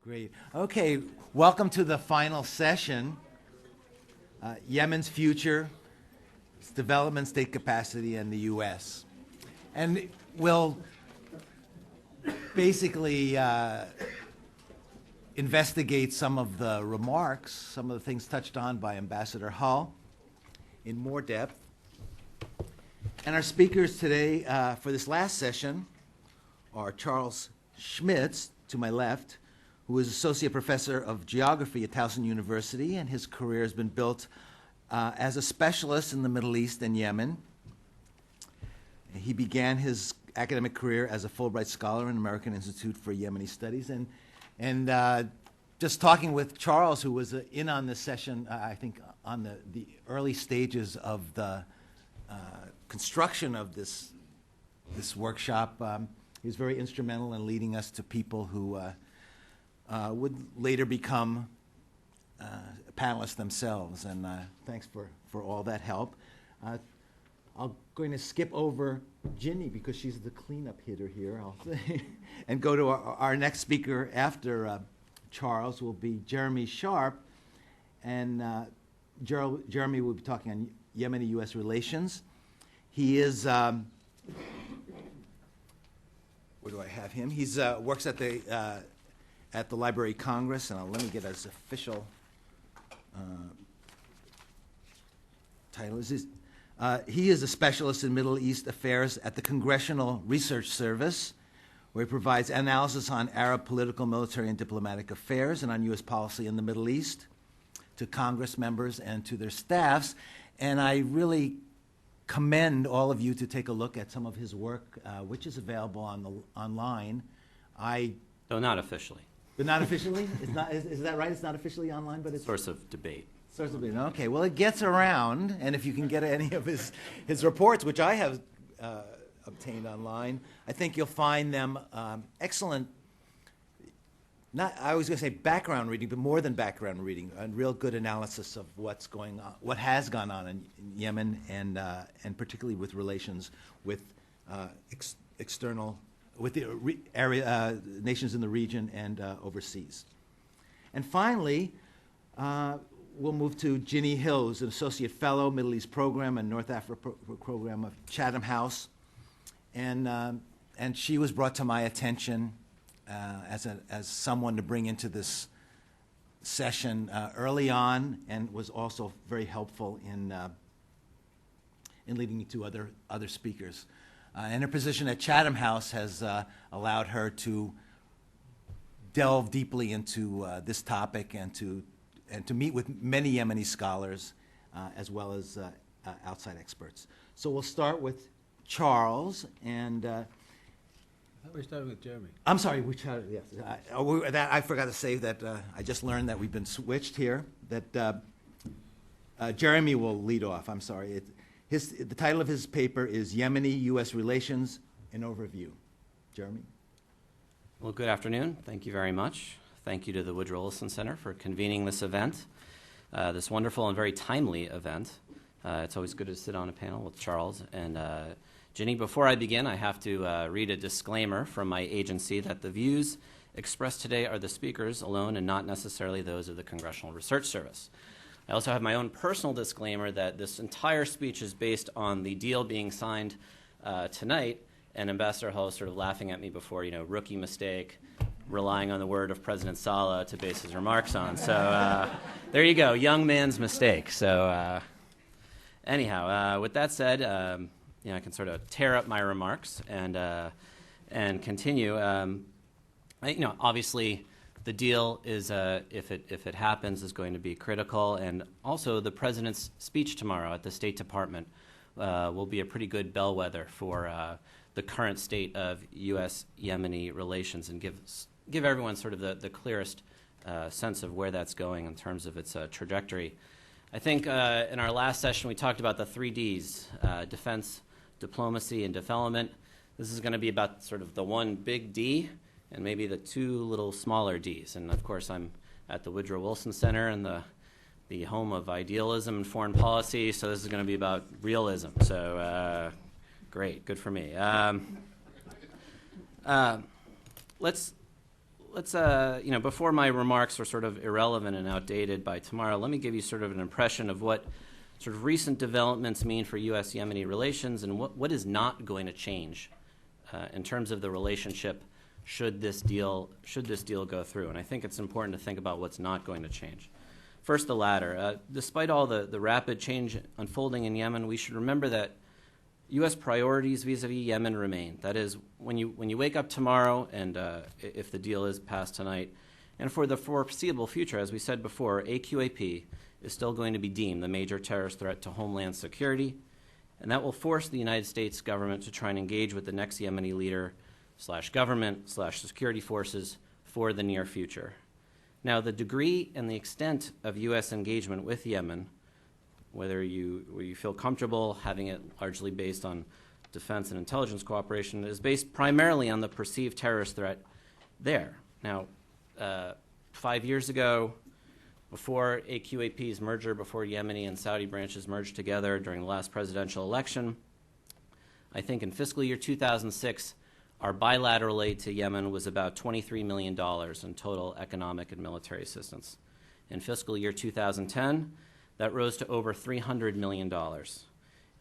Great. Okay, welcome to the final session. Yemen's future, its development, state capacity, and the U.S. And we'll basically investigate some of the remarks, some of the things touched on by Ambassador Hull in more depth. And our speakers today for this last session are Charles Schmitz, to my left, who is Associate Professor of Geography at Towson University, and his career has been built as a specialist in the Middle East and Yemen. He began his academic career as a Fulbright Scholar in American Institute for Yemeni Studies, and just talking with Charles, who was in on this session, I think on the early stages of the construction of this workshop, he was very instrumental in leading us to people who would later become panelists themselves, and thanks for all that help. I'm going to skip over Ginny because she's the cleanup hitter here, I'll say, and go to our next speaker after Charles will be Jeremy Sharp, and Jeremy will be talking on Yemeni-U.S. relations. He is, where do I have him? He's works at the Library of Congress, and let me get his official title. He is a specialist in Middle East affairs at the Congressional Research Service, where he provides analysis on Arab political, military, and diplomatic affairs and on U.S. policy in the Middle East to Congress members and to their staffs. And I really commend all of you to take a look at some of his work, which is available online. No, not officially. But not officially? It's not, is that right? It's not officially online, but it's... Source of debate. Source of debate. Okay, well, it gets around, and if you can get any of his reports, which I have obtained online, I think you'll find them excellent, I was going to say background reading, but more than background reading, and real good analysis of what's going on, what has gone on in Yemen, and particularly with relations with external, with the nations in the region and overseas. And finally, we'll move to Ginny Hill, who's an Associate Fellow, Middle East Program and North Africa Program of Chatham House. And she was brought to my attention as someone to bring into this session early on, and was also very helpful in leading me to other speakers. And her position at Chatham House has allowed her to delve deeply into this topic and to meet with many Yemeni scholars as well as outside experts. So we'll start with Charles, and I thought we started with Jeremy. I'm sorry, yes. I forgot to say that I just learned that we've been switched here, that Jeremy will lead off. I'm sorry. The title of his paper is Yemeni-U.S. Relations, an Overview. Jeremy? Well, good afternoon. Thank you very much. Thank you to the Woodrow Wilson Center for convening this event, this wonderful and very timely event. It's always good to sit on a panel with Charles. And Ginny, before I begin, I have to read a disclaimer from my agency that the views expressed today are the speakers alone and not necessarily those of the Congressional Research Service. I also have my own personal disclaimer that this entire speech is based on the deal being signed tonight, and Ambassador Hull is sort of laughing at me before, rookie mistake, relying on the word of President Saleh to base his remarks on. So there you go, young man's mistake. So anyhow, with that said, I can sort of tear up my remarks and continue. Obviously, the deal is, if it happens, is going to be critical, and also the president's speech tomorrow at the State Department will be a pretty good bellwether for the current state of U.S.-Yemeni relations, and give everyone sort of the clearest sense of where that's going in terms of its trajectory. I think in our last session we talked about the 3 Ds, defense, diplomacy, and development. This is going to be about sort of the one big D and maybe the 2 little smaller Ds. And of course I'm at the Woodrow Wilson Center and the home of idealism and foreign policy, so this is going to be about realism. So great, good for me. Let's let's, before my remarks are sort of irrelevant and outdated by tomorrow, let me give you sort of an impression of what sort of recent developments mean for U.S.-Yemeni relations and what is not going to change in terms of the relationship should this deal go through. And I think it's important to think about what's not going to change. First, the latter. Despite all the rapid change unfolding in Yemen, we should remember that U.S. priorities vis-a-vis Yemen remain. That is, when you wake up tomorrow, and if the deal is passed tonight, and for the foreseeable future, as we said before, AQAP is still going to be deemed the major terrorist threat to homeland security, and that will force the United States government to try and engage with the next Yemeni leader / government / security forces for the near future. Now, the degree and the extent of U.S. engagement with Yemen, whether you feel comfortable having it largely based on defense and intelligence cooperation, is based primarily on the perceived terrorist threat there. Now, 5 years ago, before AQAP's merger, before Yemeni and Saudi branches merged together during the last presidential election, I think in fiscal year 2006, our bilateral aid to Yemen was about $23 million in total economic and military assistance. In fiscal year 2010, that rose to over $300 million.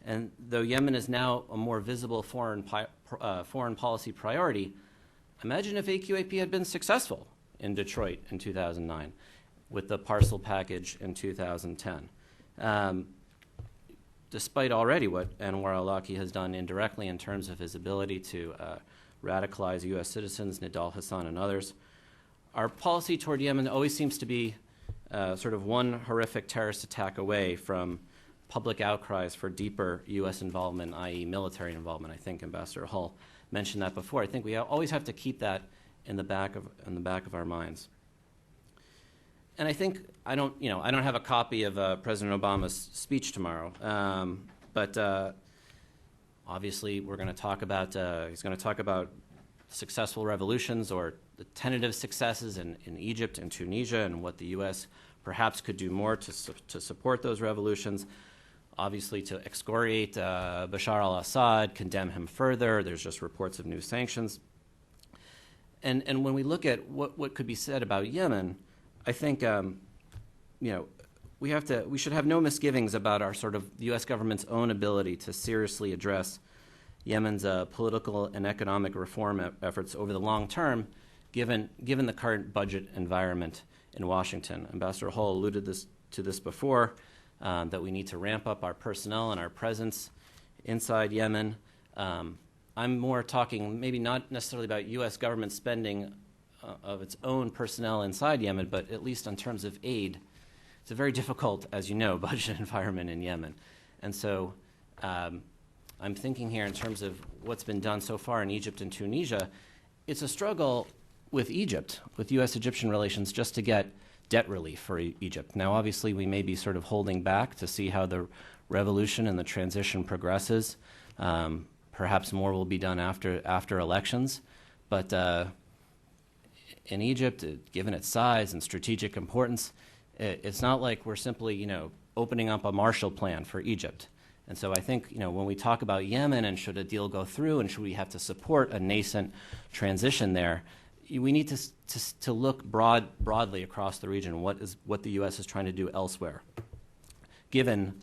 And though Yemen is now a more visible foreign policy priority, imagine if AQAP had been successful in Detroit in 2009 with the parcel package in 2010. Despite already what Anwar al-Awlaki has done indirectly in terms of his ability to radicalize U.S. citizens, Nidal Hassan and others, our policy toward Yemen always seems to be sort of one horrific terrorist attack away from public outcries for deeper U.S. involvement, i.e. military involvement. I think Ambassador Hull mentioned that before. I think we always have to keep that in the back of our minds. And I think I don't have a copy of President Obama's speech tomorrow, but obviously we're going to talk about he's going to talk about successful revolutions or the tentative successes in Egypt and Tunisia and what the U.S. perhaps could do more to support those revolutions. Obviously, to excoriate Bashar al-Assad, condemn him further. There's just reports of new sanctions. And when we look at what could be said about Yemen, I think we should have no misgivings about our sort of the U.S. government's own ability to seriously address Yemen's political and economic reform efforts over the long term, given the current budget environment in Washington. Ambassador Hull alluded to this before, that we need to ramp up our personnel and our presence inside Yemen. I'm more talking maybe not necessarily about U.S. government spending of its own personnel inside Yemen, but at least in terms of aid. It's a very difficult, as you know, budget environment in Yemen. And so I'm thinking here in terms of what's been done so far in Egypt and Tunisia. It's a struggle with Egypt, with U.S.-Egyptian relations, just to get debt relief for Egypt. Now, obviously, we may be sort of holding back to see how the revolution and the transition progresses. Perhaps more will be done after elections. But in Egypt, given its size and strategic importance, it's not like we're simply, opening up a Marshall Plan for Egypt. And so I think, when we talk about Yemen and should a deal go through and should we have to support a nascent transition there, we need to look broadly across the region. What the U.S. is trying to do elsewhere, given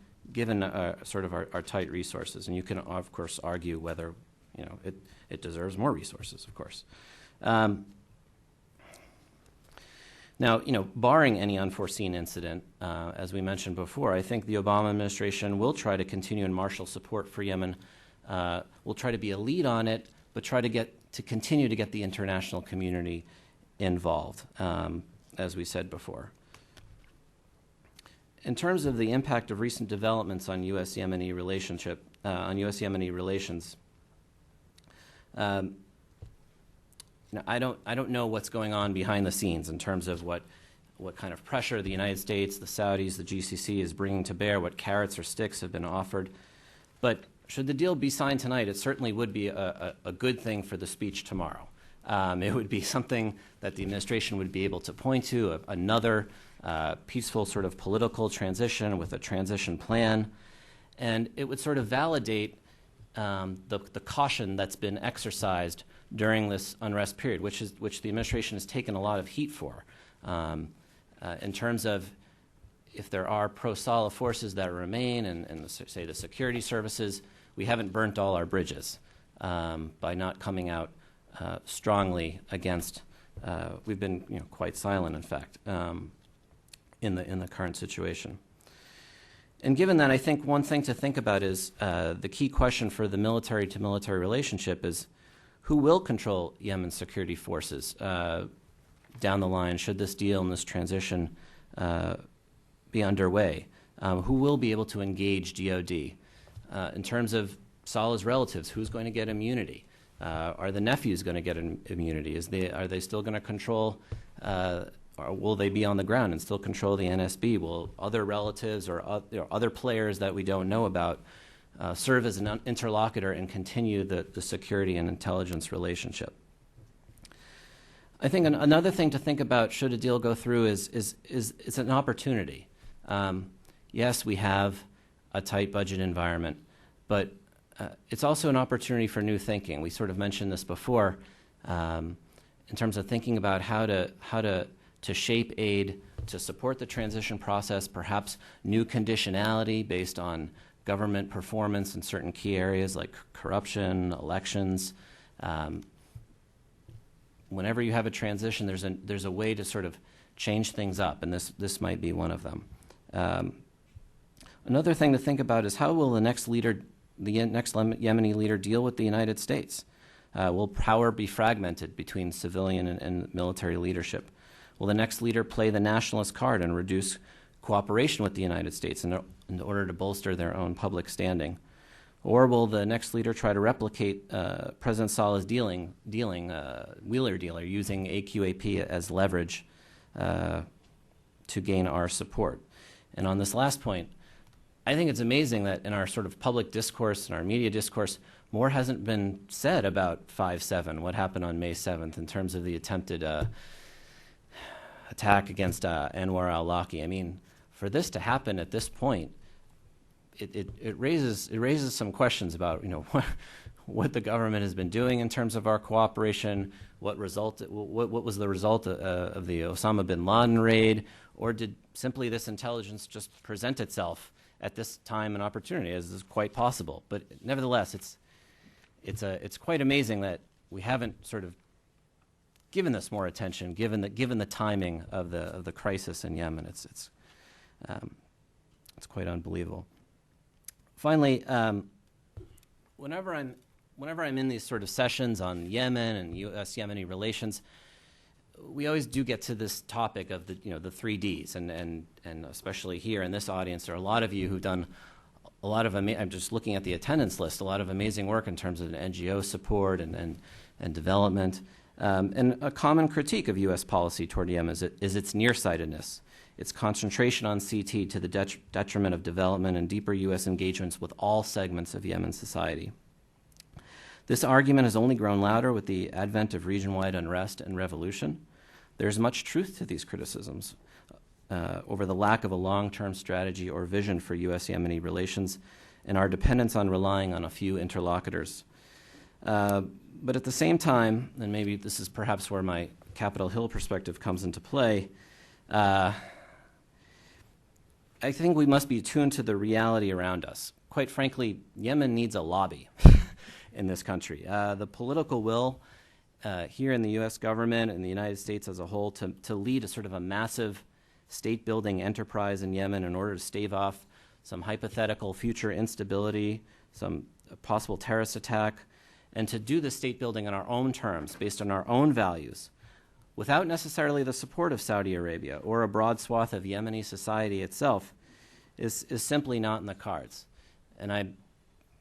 sort of our tight resources. And you can, of course, argue whether it deserves more resources, of course. Now, barring any unforeseen incident, as we mentioned before, I think the Obama administration will try to continue in Marshall support for Yemen. Will try to be a lead on it, but try to continue to get the international community involved, as we said before. In terms of the impact of recent developments on U.S.-Yemeni relations, I don't know what's going on behind the scenes in terms of what kind of pressure the United States, the Saudis, the GCC is bringing to bear, what carrots or sticks have been offered. But should the deal be signed tonight, it certainly would be a good thing for the speech tomorrow. It would be something that the administration would be able to point to, another peaceful sort of political transition with a transition plan. And it would sort of validate the caution that's been exercised during this unrest period, which the administration has taken a lot of heat for, in terms of if there are pro-Saleh forces that remain and say the security services, we haven't burnt all our bridges by not coming out strongly against. We've been quite silent, in fact, in the current situation. And given that, I think one thing to think about is the key question for the military-to-military relationship is who will control Yemen's security forces down the line should this deal and this transition be underway? Who will be able to engage DOD? In terms of Saleh's relatives, who's going to get immunity? Are the nephews going to get immunity? Are they still going to control, or will they be on the ground and still control the NSB? Will other relatives or other players that we don't know about serve as an interlocutor and continue the security and intelligence relationship? I think another thing to think about should a deal go through is it's an opportunity. Yes, we have a tight budget environment, but it's also an opportunity for new thinking. We sort of mentioned this before in terms of thinking about how to shape aid to support the transition process, perhaps new conditionality based on government performance in certain key areas like corruption, elections. Whenever you have a transition, there's a way to sort of change things up, and this might be one of them. Another thing to think about is how will the next Yemeni leader deal with the United States? Will power be fragmented between civilian and military leadership? Will the next leader play the nationalist card and reduce cooperation with the United States in order to bolster their own public standing? Or will the next leader try to replicate President Saleh's wheeler dealer, using AQAP as leverage to gain our support? And on this last point, I think it's amazing that in our sort of public discourse and our media discourse, more hasn't been said about 5/7, what happened on May 7th in terms of the attempted attack against Anwar al-Awlaki. I mean, for this to happen at this point, it raises some questions about what the government has been doing in terms of our cooperation. What was the result of the Osama bin Laden raid, or did simply this intelligence just present itself at this time and opportunity, as is quite possible? But nevertheless, it's quite amazing that we haven't sort of given this more attention, given the timing of the crisis in Yemen. It's quite unbelievable. Finally, whenever I'm in these sort of sessions on Yemen and U.S.-Yemeni relations, we always do get to this topic of the 3 Ds, and especially here in this audience, there are a lot of you who've done a lot of I'm just looking at the attendance list, a lot of amazing work in terms of NGO support and development. And a common critique of U.S. policy toward Yemen is its nearsightedness, its concentration on CT to the detriment of development and deeper U.S. engagements with all segments of Yemen society. This argument has only grown louder with the advent of region-wide unrest and revolution. There's much truth to these criticisms over the lack of a long-term strategy or vision for U.S.-Yemeni relations and our dependence on relying on a few interlocutors. But at the same time, and maybe this is perhaps where my Capitol Hill perspective comes into play, I think we must be attuned to the reality around us. Quite frankly, Yemen needs a lobby in this country. The political will here in the U.S. government and the United States as a whole to lead a sort of a massive state-building enterprise in Yemen in order to stave off some hypothetical future instability, some possible terrorist attack, and to do the state-building on our own terms, based on our own values, without necessarily the support of Saudi Arabia or a broad swath of Yemeni society itself, is simply not in the cards. And I'm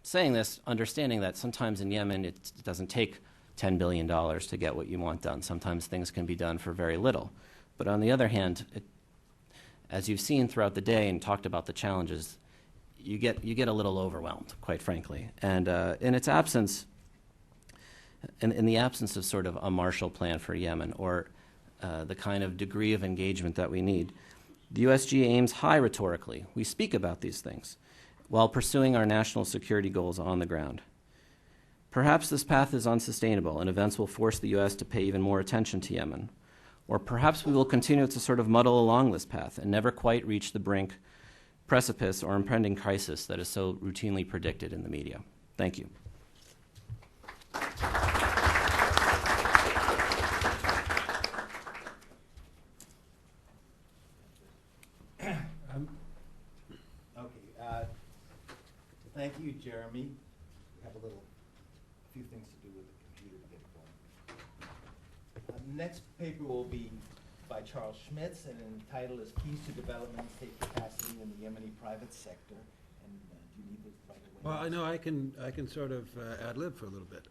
saying this understanding that sometimes in Yemen it doesn't take $10 billion to get what you want done. Sometimes things can be done for very little. But on the other hand, as you've seen throughout the day and talked about the challenges, you get a little overwhelmed, quite frankly. And in its absence, in the absence of sort of a Marshall Plan for Yemen or the kind of degree of engagement that we need, the USG aims high rhetorically. We speak about these things while pursuing our national security goals on the ground. Perhaps this path is unsustainable and events will force the U.S. to pay even more attention to Yemen. Or perhaps we will continue to sort of muddle along this path and never quite reach the brink, precipice, or impending crisis that is so routinely predicted in the media. Thank you. Thank you, Jeremy. We have a few things to do with the computer to get going. Next paper will be by Charles Schmitz, and entitled is Keys to Development and State Capacity in the Yemeni Private Sector. And do you need this right away? Well, I know I can sort of ad lib for a little bit.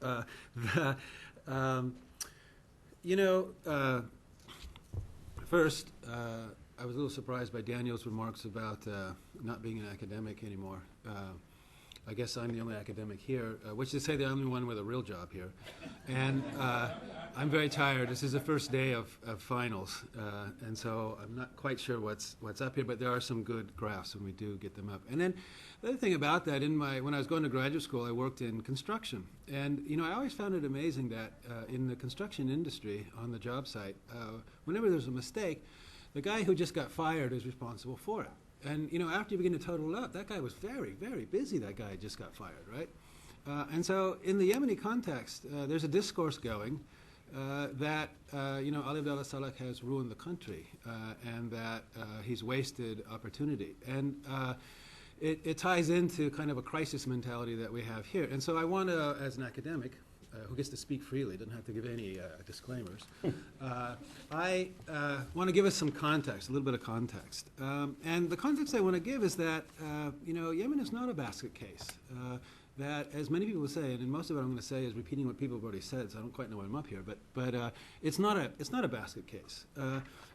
First, I was a little surprised by Daniel's remarks about not being an academic anymore. I guess I'm the only academic here, which is to say the only one with a real job here. And I'm very tired. This is the first day of finals, and so I'm not quite sure what's up here, but there are some good graphs when we do get them up. And then the other thing about that, when I was going to graduate school, I worked in construction. And, I always found it amazing that in the construction industry, on the job site, whenever there's a mistake, the guy who just got fired is responsible for it. And, after you begin to total it up, that guy was very, very busy, that guy just got fired, right? And so in the Yemeni context, there's a discourse going that, Ali Abdullah Saleh has ruined the country and that he's wasted opportunity. And it ties into kind of a crisis mentality that we have here. And so I want to, as an academic, who gets to speak freely, doesn't have to give any disclaimers. I want to give us some context, a little bit of context. And the context I want to give is that, Yemen is not a basket case. That, as many people say, and most of what I'm going to say is repeating what people have already said, so I don't quite know why I'm up here, but it's not a basket case.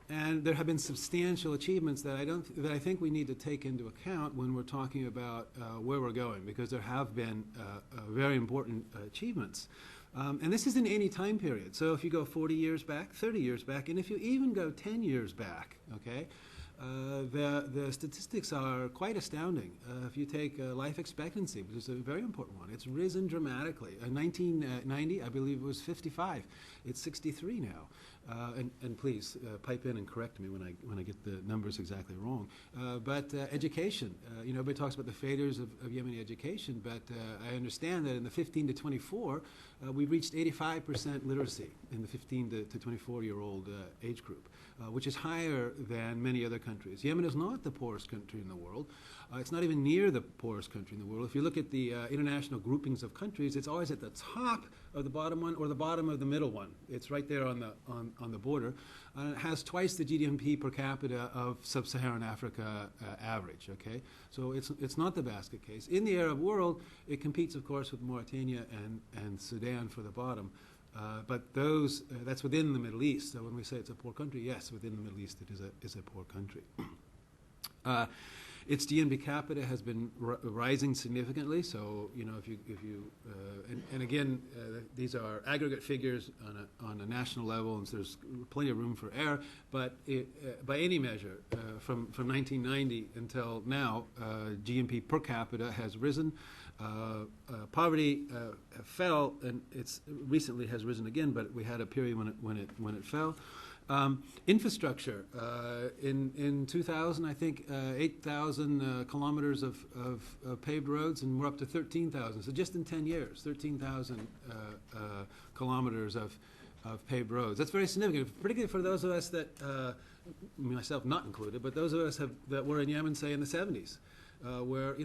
And there have been substantial achievements that I think we need to take into account when we're talking about where we're going, because there have been very important achievements. And this is in any time period. So if you go 40 years back, 30 years back, and if you even go 10 years back, okay, the statistics are quite astounding. If you take life expectancy, which is a very important one, it's risen dramatically. In 1990, I believe it was 55. It's 63 now. And please pipe in and correct me when I get the numbers exactly wrong. But education, everybody talks about the failures of Yemeni education, but I understand that in the 15 to 24, we reached 85% literacy in the 15 to 24-year-old age group, which is higher than many other countries. Yemen is not the poorest country in the world. It's not even near the poorest country in the world. If you look at the international groupings of countries, it's always at the top of the bottom one or the bottom of the middle one. It's right there on the border. It has twice the GDP per capita of sub-Saharan Africa average, okay? So it's not the basket case. In the Arab world, it competes, of course, with Mauritania and Sudan for the bottom. But that's within the Middle East. So when we say it's a poor country, yes, within the Middle East it is a poor country. Its GNP capita has been rising significantly. So if you and again, these are aggregate figures on a national level, and so there's plenty of room for error. But by any measure, from 1990 until now, GNP per capita has risen. Poverty fell, and it's recently has risen again. But we had a period when it fell. Infrastructure, in 2000, I think 8,000 kilometers of paved roads, and we're up to 13,000. So just in 10 years, 13,000 kilometers of paved roads. That's very significant, particularly for those of us that, myself not included, but those of us that were in Yemen, say, in the 70s. Where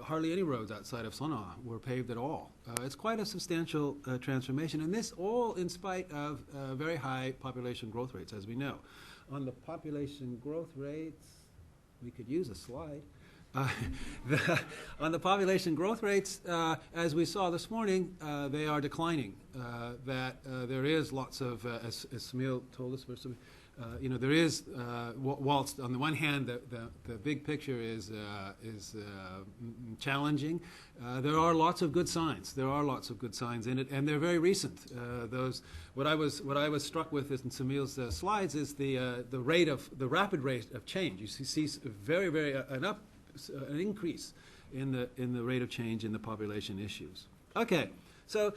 hardly any roads outside of Sana'a were paved at all. It's quite a substantial transformation, and this all in spite of very high population growth rates, as we know. On the population growth rates, we could use a slide. On the population growth rates, as we saw this morning, they are declining. There is lots of, as Sunil told us, there is, whilst on the one hand the big picture is challenging, there are lots of good signs. There are lots of good signs in it, and they're very recent. What I was struck with in Sunil's slides is the rapid rate of change. You see an increase in the rate of change in the population issues. Okay, So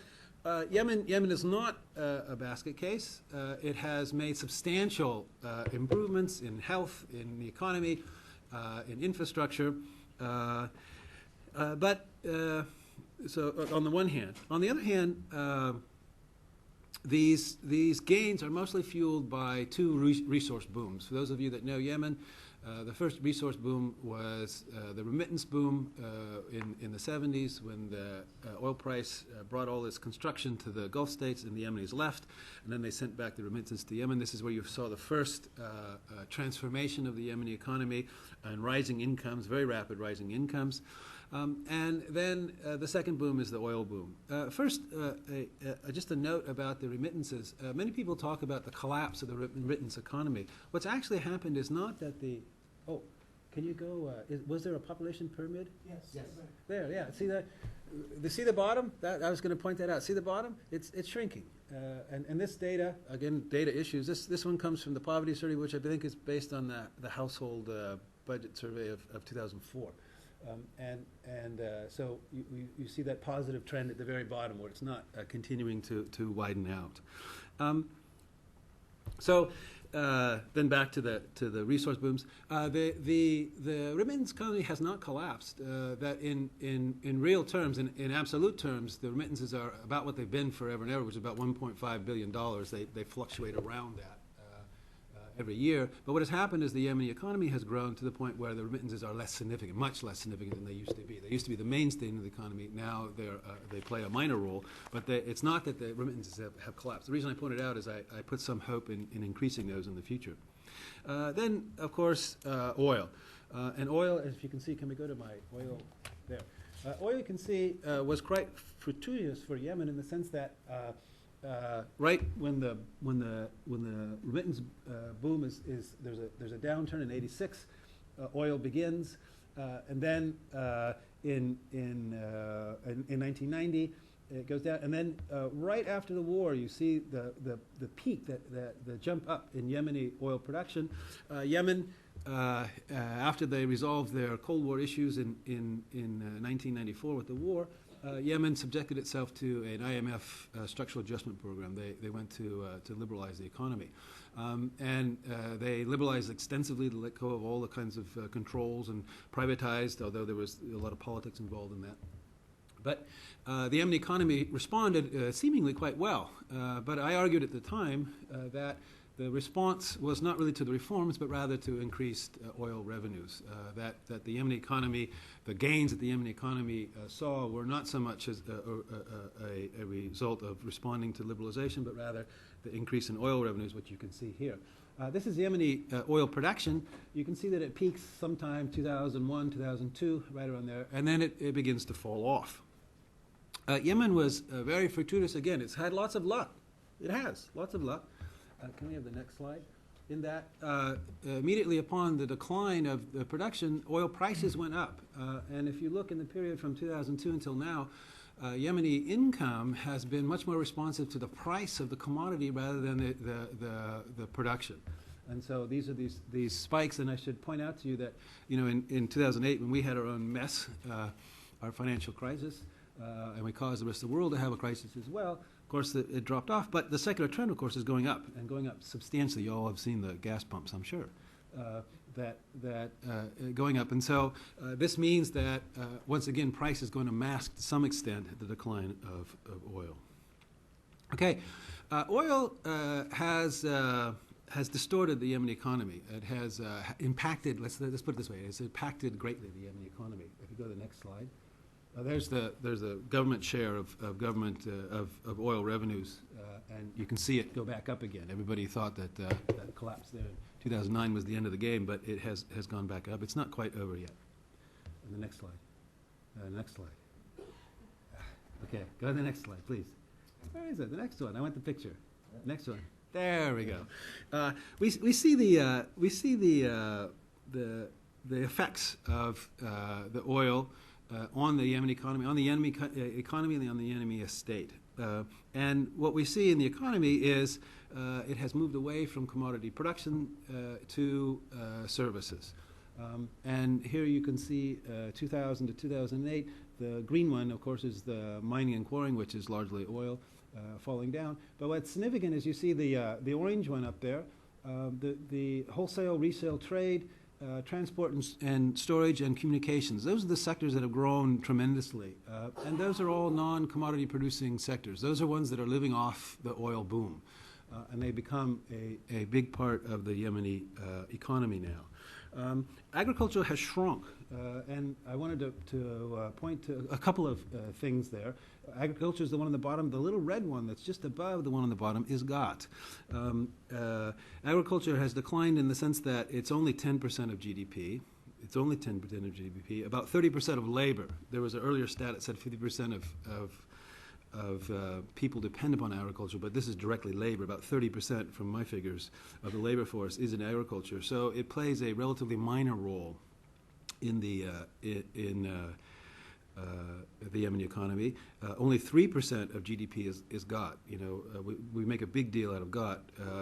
Yemen is not a basket case. It has made substantial improvements in health, in the economy, in infrastructure. So on the one hand. On the other hand, these gains are mostly fueled by two resource booms. For those of you that know Yemen, the first resource boom was the remittance boom in the 70s when the oil price brought all this construction to the Gulf states and the Yemenis left, and then they sent back the remittances to Yemen. This is where you saw the first transformation of the Yemeni economy and rising incomes, very rapid rising incomes. And then the second boom is the oil boom. First, just a note about the remittances. Many people talk about the collapse of the remittance economy. What's actually happened is not that the... Oh, can you go... was there a population pyramid? Yes. There, yeah. See that? See the bottom? I was going to point that out. See the bottom? It's shrinking. And this data, again, data issues, this one comes from the poverty survey, which I think is based on the household budget survey of 2004. So you see that positive trend at the very bottom where it's not continuing to widen out. Then back to the resource booms. The remittance economy has not collapsed. That in real terms, in absolute terms, the remittances are about what they've been forever and ever, which is about $1.5 billion. They fluctuate around that every year. But what has happened is the Yemeni economy has grown to the point where the remittances are less significant, much less significant than they used to be. They used to be the mainstay of the economy. Now they play a minor role. But it's not that the remittances have collapsed. The reason I pointed out is I put some hope in increasing those in the future. Then, of course, oil. And oil, as you can see, can we go to my oil there? Oil, you can see, was quite fortuitous for Yemen in the sense that right when the remittance boom is there's a downturn in '86, oil begins, and then in 1990 it goes down, and then right after the war you see the peak, the jump up in Yemeni oil production. Yemen, after they resolved their Cold War issues in 1994 with the war. Yemen subjected itself to an IMF structural adjustment program. They went to liberalize the economy. They liberalized extensively to let go of all the kinds of controls and privatized, although there was a lot of politics involved in that. But the Yemeni economy responded seemingly quite well. But I argued at the time that the response was not really to the reforms, but rather to increased oil revenues. That the Yemeni economy, the gains that the Yemeni economy saw were not so much as a result of responding to liberalization, but rather the increase in oil revenues, which you can see here. This is Yemeni oil production. You can see that it peaks sometime 2001, 2002, right around there, and then it begins to fall off. Yemen was very fortuitous. Again, it's had lots of luck. It has, lots of luck. Can we have the next slide? In that, immediately upon the decline of the production, oil prices went up. And if you look in the period from 2002 until now, Yemeni income has been much more responsive to the price of the commodity rather than the production. And so these are these spikes, and I should point out to you that, in 2008, when we had our own mess, our financial crisis, and we caused the rest of the world to have a crisis as well. Of course, it dropped off, but the secular trend, of course, is going up, and going up substantially. You all have seen the gas pumps, I'm sure, going up. And so this means that, once again, price is going to mask, to some extent, the decline of oil. Okay, oil has distorted the Yemeni economy. It has impacted, let's put it this way, it's impacted greatly the Yemeni economy. If you go to the next slide. There's the government share of government of oil revenues, and you can see it go back up again. Everybody thought that that collapse there in 2009 was the end of the game, but it has gone back up. It's not quite over yet. And the next slide. Next slide. Okay, go to the next slide, please. Where is it? The next one. I want the picture. Next one. There we go. We see the effects of the oil. On the Yemeni economy, on the Yemeni economy, and on the Yemeni estate. And what we see in the economy is it has moved away from commodity production to services. And here you can see 2000 to 2008, The green one, of course, is the mining and quarrying, which is largely oil falling down. But what's significant is you see the orange one up there, the wholesale, resale trade, transport and storage and communications. Those are the sectors that have grown tremendously. And those are all non-commodity producing sectors. Those are ones that are living off the oil boom. And they become a big part of the Yemeni economy now. Agriculture has shrunk, and I wanted to point to a couple of things there. Agriculture is the one on the bottom. The little red one that's just above the one on the bottom is GOT. Agriculture has declined in the sense that it's only 10% of GDP. It's only 10% of GDP. About 30% of labor. There was an earlier stat that said 50% of people depend upon agriculture, but this is directly labor. About 30% from my figures of the labor force is in agriculture. So it plays a relatively minor role in the Yemeni economy. Only 3% of GDP is GOT. We make a big deal out of GOT.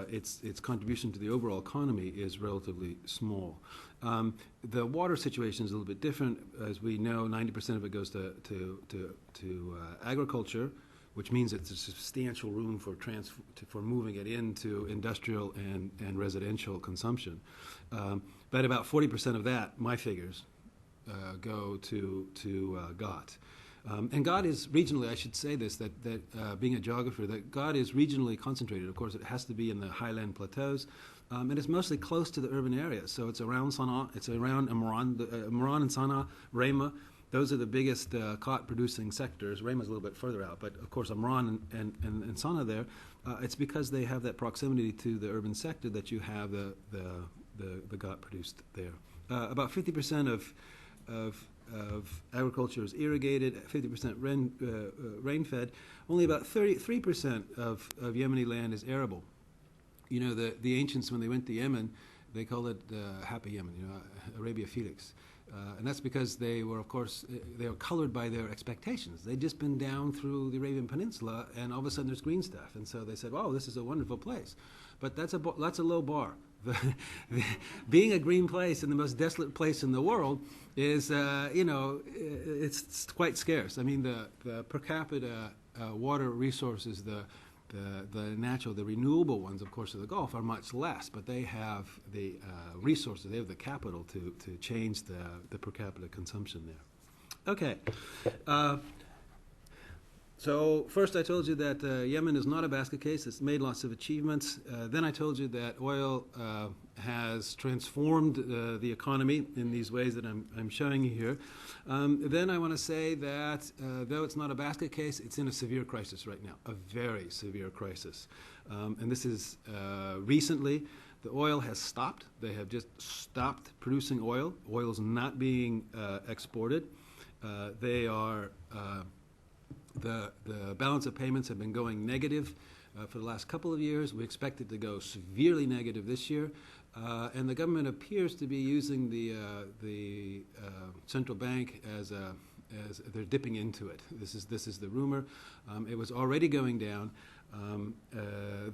Its contribution to the overall economy is relatively small. The water situation is a little bit different. As we know, 90% of it goes to agriculture, which means it's a substantial room for moving it into industrial and residential consumption. But about 40% of that, my figures, go to GOT. And GOT is regionally, I should say this, that being a geographer, that GOT is regionally concentrated. Of course, it has to be in the highland plateaus. And it's mostly close to the urban areas. So it's around Sana'a, it's around Imran and Sana'a, Rema. Those are the biggest cotton-producing sectors. Rema's a little bit further out, but of course Imran and Sana'a there. It's because they have that proximity to the urban sector that you have the GOT produced there. About 50% of agriculture is irrigated, 50% rain-fed. Only about 33% of Yemeni land is arable. The ancients, when they went to Yemen, they called it Happy Yemen, Arabia Felix. And that's because they were, of course, they were colored by their expectations. They'd just been down through the Arabian Peninsula, and all of a sudden there's green stuff. And so they said, wow, this is a wonderful place. But that's a low bar. Being a green place in the most desolate place in the world is, it's quite scarce. I mean, the per capita water resources, the natural, the renewable ones, of course, of the Gulf are much less, but they have the resources, they have the capital to change the per capita consumption there. Okay. So first I told you that Yemen is not a basket case. It's made lots of achievements. Then I told you that oil has transformed the economy in these ways that I'm showing you here. Then I want to say that though it's not a basket case, it's in a severe crisis right now, a very severe crisis. And this is recently. The oil has stopped. They have just stopped producing oil. Oil is not being exported. The balance of payments have been going negative for the last couple of years. We expect it to go severely negative this year. And the government appears to be using the central bank as they're dipping into it. This is the rumor. It was already going down,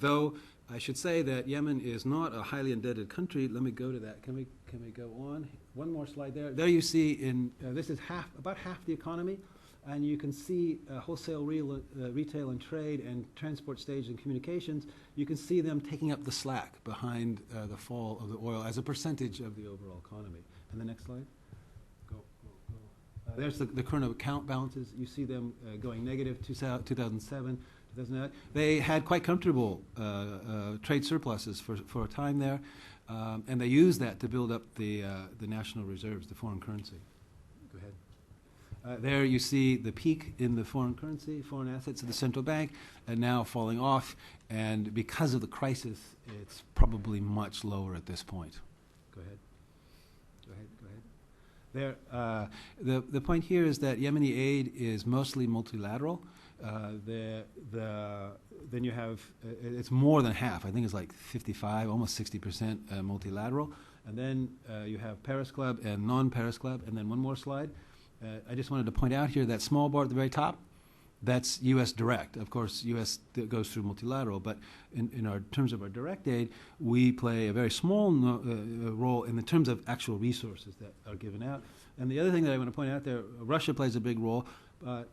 though I should say that Yemen is not a highly indebted country. Let me go to that. Can we go on? One more slide there. There you see this is about half the economy. And you can see wholesale, retail and trade and transport, stage and communications. You can see them taking up the slack behind the fall of the oil as a percentage of the overall economy. And the next slide. Go. There's the current account balances. You see them going negative 2007, 2008. They had quite comfortable trade surpluses for a time there. And they used that to build up the national reserves, the foreign currency. Go ahead. There you see the peak in the foreign currency, foreign assets of the central bank, and now falling off. And because of the crisis, it's probably much lower at this point. Go ahead. There, the point here is that Yemeni aid is mostly multilateral. Then you have, it's more than half. I think it's like 55, almost 60% multilateral. And then you have Paris Club and non-Paris Club. And then one more slide. I just wanted to point out here that small bar at the very top, That's U.S. direct. Of course, U.S. goes through multilateral, but in our terms of our direct aid, we play a very small role in the terms of actual resources that are given out. And the other thing that I want to point out there, Russia plays a big role.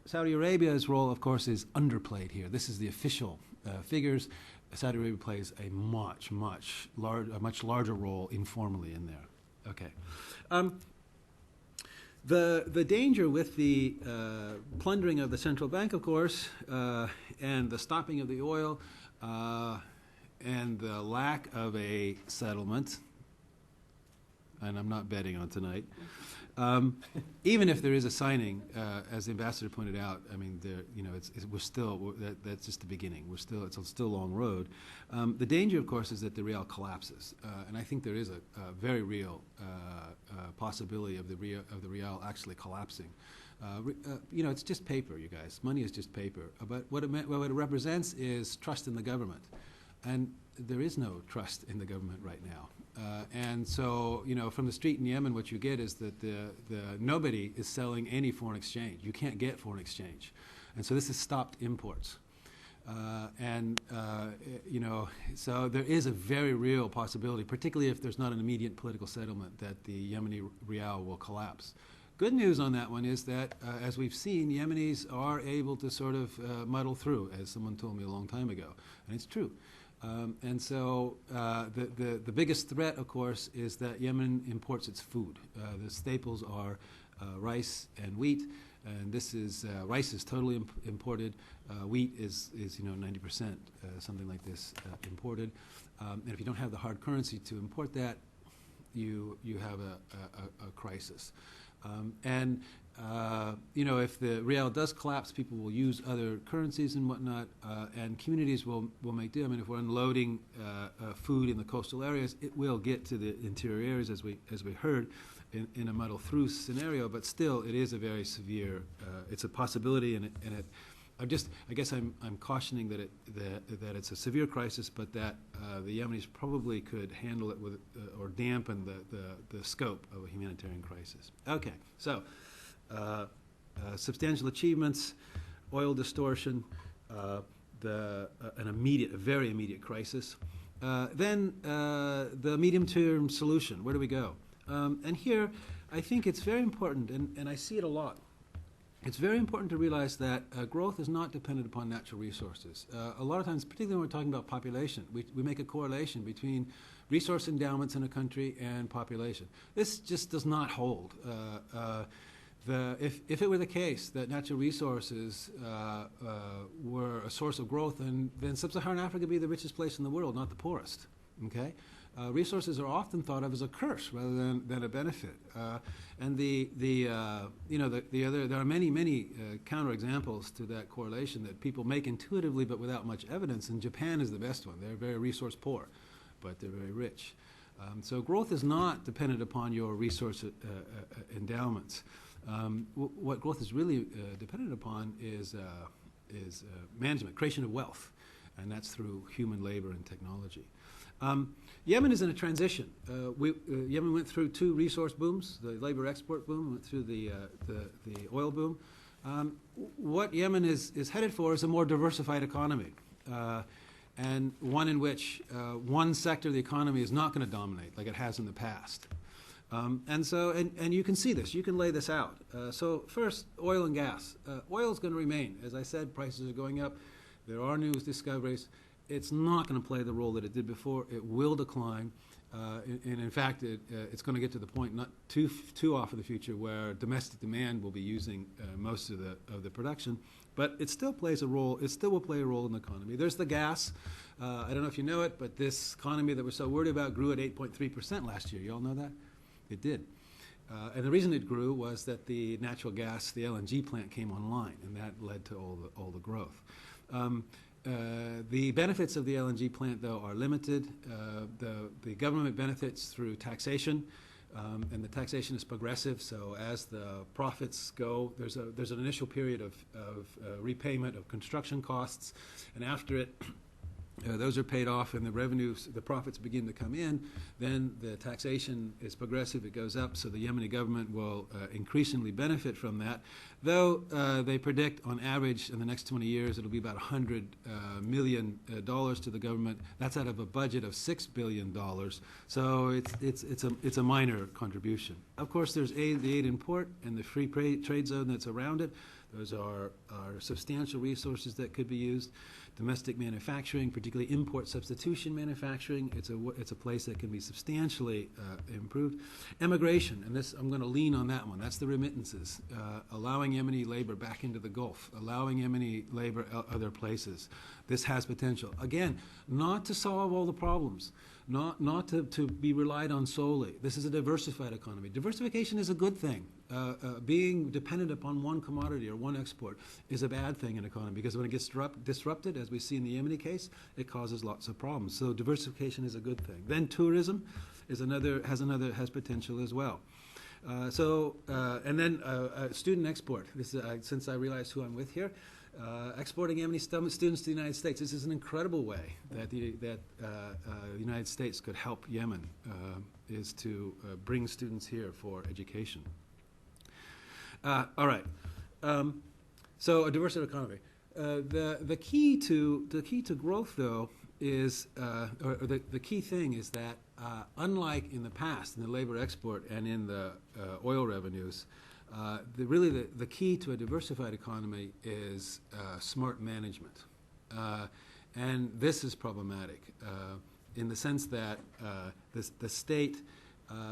Saudi Arabia's role, of course, is underplayed here. This is the official figures. Saudi Arabia plays a much larger role informally in there. Okay. The danger with the plundering of the central bank, of course, and the stopping of the oil, and the lack of a settlement, and I'm not betting on tonight, even if there is a signing, as the ambassador pointed out, I mean, that's just the beginning. It's still a long road. The danger, of course, is that the real collapses, and I think there is a very real possibility of the real actually collapsing. It's just paper, you guys. Money is just paper. But what it represents is trust in the government, and there is no trust in the government right now. And so, from the street in Yemen, what you get is that nobody is selling any foreign exchange. You can't get foreign exchange. And so this has stopped imports. So there is a very real possibility, particularly if there's not an immediate political settlement, that the Yemeni rial will collapse. Good news on that one is that, as we've seen, Yemenis are able to sort of muddle through, as someone told me a long time ago. And it's true. And so the biggest threat, of course, is that Yemen imports its food. The staples are rice and wheat, and this is rice is totally imported. Wheat is 90%, something like this, imported. And if you don't have the hard currency to import that, you have a crisis. If the real does collapse, people will use other currencies and whatnot, and communities will make do. I mean, if we're unloading food in the coastal areas, it will get to the interior areas, as we heard, in a muddle through scenario. But still, it is a very severe. It's a possibility, and it. I guess I'm cautioning that it's a severe crisis, but that the Yemenis probably could handle it with or dampen the scope of a humanitarian crisis. Okay, so substantial achievements, oil distortion, a very immediate crisis. Then the medium-term solution. Where do we go? And here, I think it's very important, and I see it a lot. It's very important to realize that growth is not dependent upon natural resources. A lot of times, particularly when we're talking about population, we make a correlation between resource endowments in a country and population. This just does not hold. If it were the case that natural resources were a source of growth, then sub-Saharan Africa would be the richest place in the world, not the poorest. Okay? Resources are often thought of as a curse rather than a benefit, and there are many counterexamples to that correlation that people make intuitively but without much evidence. And Japan is the best one. They're very resource poor, but they're very rich. So growth is not dependent upon your resource endowments. What growth is really dependent upon is management, creation of wealth, and that's through human labor and technology. Yemen is in a transition. Yemen went through two resource booms, the labor export boom, went through the oil boom. What Yemen is headed for is a more diversified economy, and one in which one sector of the economy is not going to dominate like it has in the past. And you can see this. You can lay this out. So first, oil and gas. Oil is going to remain. As I said, prices are going up. There are new discoveries. It's not going to play the role that it did before. It will decline. And in fact, it's going to get to the point not too off in the future where domestic demand will be using most of the production. But it still plays a role. It still will play a role in the economy. There's the gas. I don't know if you know it, but this economy that we're so worried about grew at 8.3% last year. You all know that? It did. And the reason it grew was that the natural gas, the LNG plant came online, and that led to all the growth. The benefits of the LNG plant, though, are limited. The government benefits through taxation, and the taxation is progressive. So as the profits go, there's an initial period of repayment of construction costs, and after it, those are paid off and the revenues, the profits begin to come in, then the taxation is progressive, it goes up, so the Yemeni government will increasingly benefit from that. Though they predict on average in the next 20 years it'll be about $100 million to the government. That's out of a budget of $6 billion. So it's a minor contribution. Of course, there's the aid in port and the free trade zone that's around it. Those are substantial resources that could be used. Domestic manufacturing, particularly import substitution manufacturing, it's a place that can be substantially improved. Immigration, and this I'm going to lean on that one. That's the remittances, allowing Yemeni labor back into the Gulf, allowing Yemeni labor other places. This has potential. Again, not to solve all the problems, not to be relied on solely. This is a diversified economy. Diversification is a good thing. Being dependent upon one commodity or one export is a bad thing in an economy, because when it gets disrupted, as we see in the Yemeni case, it causes lots of problems. So diversification is a good thing. Then tourism has potential as well. And then student export. This is, since I realized who I'm with here, exporting Yemeni students to the United States. This is an incredible way that the United States could help Yemen, is to bring students here for education. All right. So a diverse economy. The key to growth, though, is the key thing is that unlike in the past in the labor export and in the oil revenues, the key to a diversified economy is smart management, and this is problematic in the sense that the state.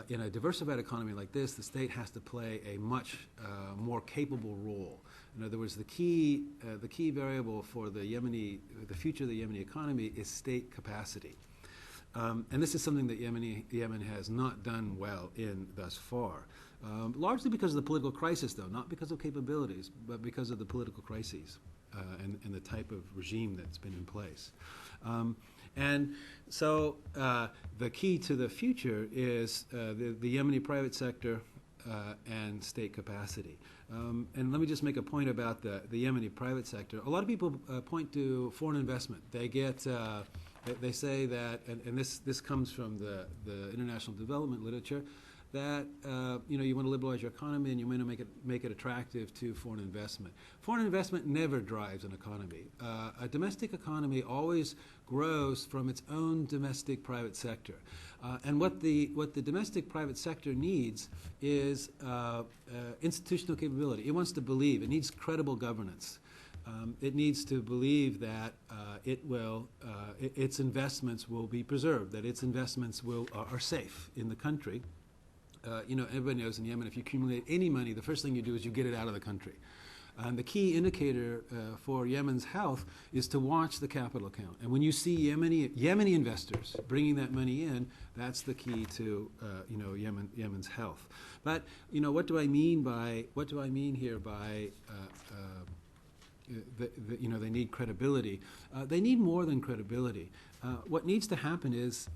In a diversified economy like this, the state has to play a much more capable role. In other words, the key variable for the future of the Yemeni economy is state capacity, and this is something that Yemen has not done well in thus far, largely because of the political crisis, though, not because of capabilities, but because of the political crises and the type of regime that's been in place. And so the key to the future is the Yemeni private sector and state capacity. And let me just make a point about the Yemeni private sector. A lot of people point to foreign investment. They say that, and this comes from the international development literature, that you want to liberalize your economy and you want to make it attractive to foreign investment. Foreign investment never drives an economy. A domestic economy always grows from its own domestic private sector, and what the domestic private sector needs is institutional capability. It wants to believe. It needs credible governance. It needs to believe that its investments will be preserved, that its investments are safe in the country. Everybody knows in Yemen, if you accumulate any money, the first thing you do is you get it out of the country. And the key indicator for Yemen's health is to watch the capital account. And when you see Yemeni investors bringing that money in, that's the key to Yemen's health. But what do I mean here by they need credibility? They need more than credibility. What needs to happen is,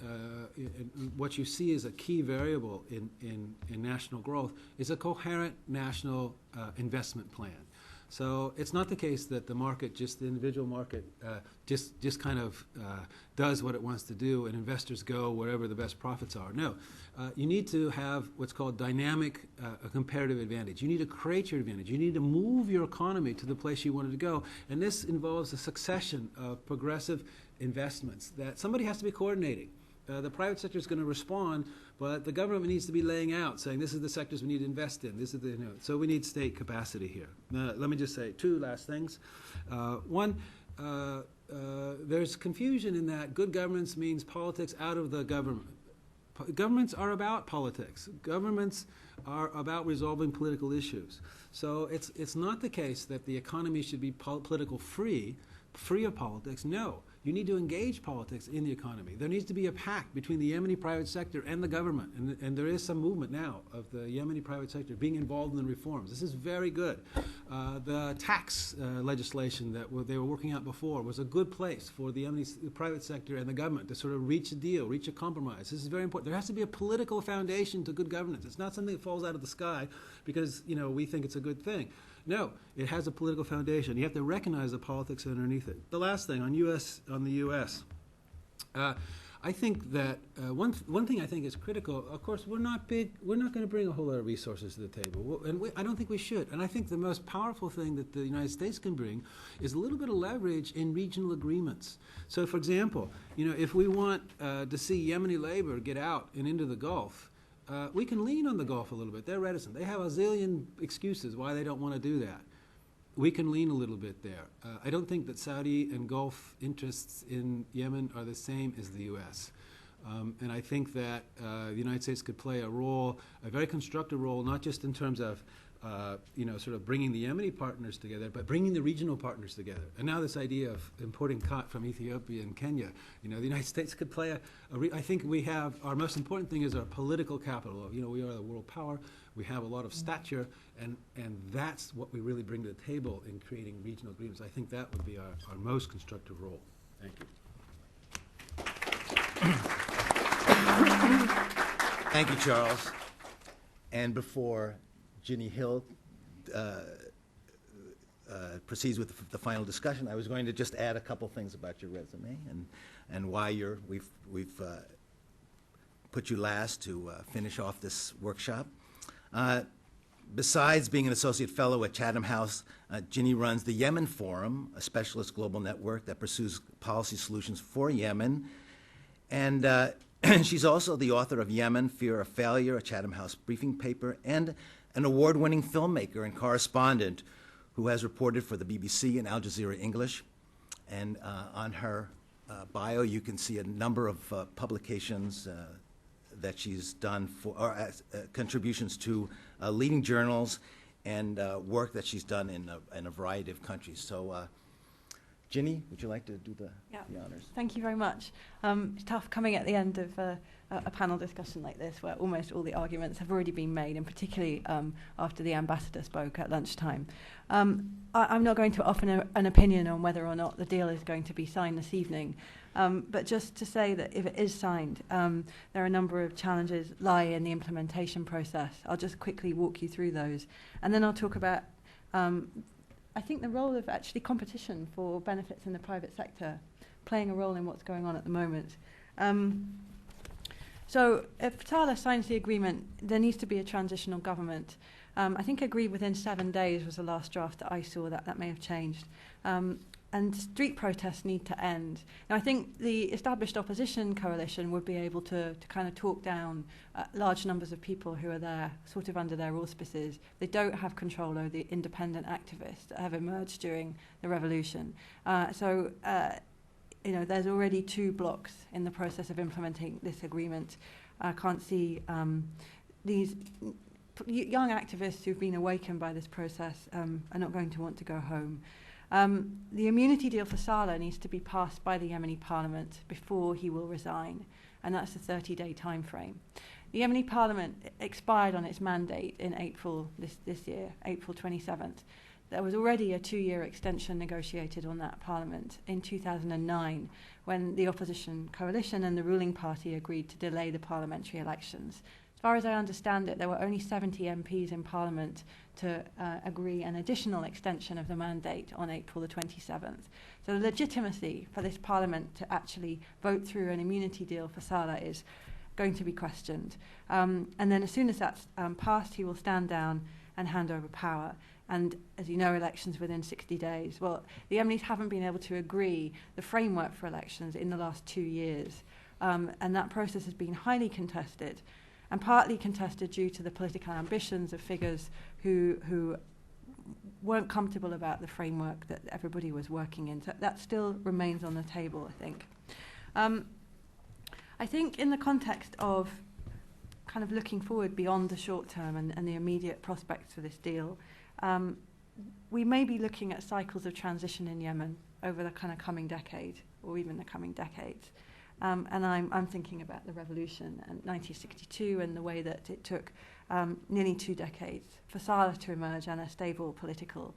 what you see as a key variable in national growth is a coherent national investment plan. So it's not the case that the individual market, just kind of does what it wants to do, and investors go wherever the best profits are. No, you need to have what's called dynamic comparative advantage. You need to create your advantage. You need to move your economy to the place you want it to go, and this involves a succession of progressive investments that somebody has to be coordinating. The private sector is going to respond, but the government needs to be laying out, saying this is the sectors we need to invest in. This is so we need state capacity here. Let me just say two last things. One, there's confusion in that good governance means politics out of the government. Governments are about politics. Governments are about resolving political issues. So it's not the case that the economy should be political free of politics. No. You need to engage politics in the economy. There needs to be a pact between the Yemeni private sector and the government, and there is some movement now of the Yemeni private sector being involved in the reforms. This is very good. The tax legislation that they were working out before was a good place for the Yemeni private sector and the government to sort of reach a deal, reach a compromise. This is very important. There has to be a political foundation to good governance. It's not something that falls out of the sky because we think it's a good thing. No, it has a political foundation. You have to recognize the politics underneath it. The last thing on the U.S., I think that one thing I think is critical. Of course, we're not big. We're not going to bring a whole lot of resources to the table, and I don't think we should. And I think the most powerful thing that the United States can bring is a little bit of leverage in regional agreements. So, for example, if we want to see Yemeni labor get out and into the Gulf, we can lean on the Gulf a little bit. They're reticent. They have a zillion excuses why they don't want to do that. We can lean a little bit there. I don't think that Saudi and Gulf interests in Yemen are the same as the U.S. And I think that the United States could play a role, a very constructive role, not just in terms of sort of bringing the Yemeni partners together, but bringing the regional partners together. And now this idea of importing cotton from Ethiopia and Kenya, the United States could play I think we have, our most important thing is our political capital. We are the world power. We have a lot of stature, and that's what we really bring to the table in creating regional agreements. I think that would be our most constructive role. Thank you. Thank you, Charles. And before Ginny Hill proceeds with the final discussion, I was going to just add a couple things about your resume and why we've put you last to finish off this workshop. Besides being an associate fellow at Chatham House, Ginny runs the Yemen Forum, a specialist global network that pursues policy solutions for Yemen. And she's also the author of Yemen, Fear of Failure, a Chatham House briefing paper, and an award-winning filmmaker and correspondent who has reported for the BBC and Al Jazeera English. And on her bio, you can see a number of publications that she's done for contributions to leading journals and work that she's done in a variety of countries. So, Ginny, would you like to do the honors? Thank you very much. It's tough coming at the end of a panel discussion like this where almost all the arguments have already been made, and particularly after the ambassador spoke at lunchtime. I'm not going to offer an opinion on whether or not the deal is going to be signed this evening, but just to say that if it is signed, there are a number of challenges lie in the implementation process. I'll just quickly walk you through those, and then I'll talk about I think the role of actually competition for benefits in the private sector playing a role in what's going on at the moment. So if Salah signs the agreement, there needs to be a transitional government. I think agreed within 7 days was the last draft that I saw. That may have changed. And street protests need to end. Now, I think the established opposition coalition would be able to kind of talk down large numbers of people who are there, sort of under their auspices. They don't have control over the independent activists that have emerged during the revolution. There's already 2 blocks in the process of implementing this agreement. I can't see these young activists who've been awakened by this process are not going to want to go home. The immunity deal for Salah needs to be passed by the Yemeni parliament before he will resign, and that's a 30-day time frame. The Yemeni parliament expired on its mandate in April this year, April 27th. There was already a 2-year extension negotiated on that parliament in 2009 when the opposition coalition and the ruling party agreed to delay the parliamentary elections. As far as I understand it, there were only 70 MPs in Parliament to agree an additional extension of the mandate on April the 27th. So the legitimacy for this Parliament to actually vote through an immunity deal for Salah is going to be questioned. And then as soon as that's passed, he will stand down and hand over power. And as you know, elections within 60 days. Well, the Yemenis haven't been able to agree the framework for elections in the last 2 years. And that process has been highly contested, and partly contested due to the political ambitions of figures who weren't comfortable about the framework that everybody was working in. So that still remains on the table, I think. I think in the context of kind of looking forward beyond the short term and the immediate prospects for this deal, we may be looking at cycles of transition in Yemen over the kind of coming decade, or even the coming decades. And I'm thinking about the revolution in 1962 and the way that it took nearly 2 decades for Salah to emerge and a stable political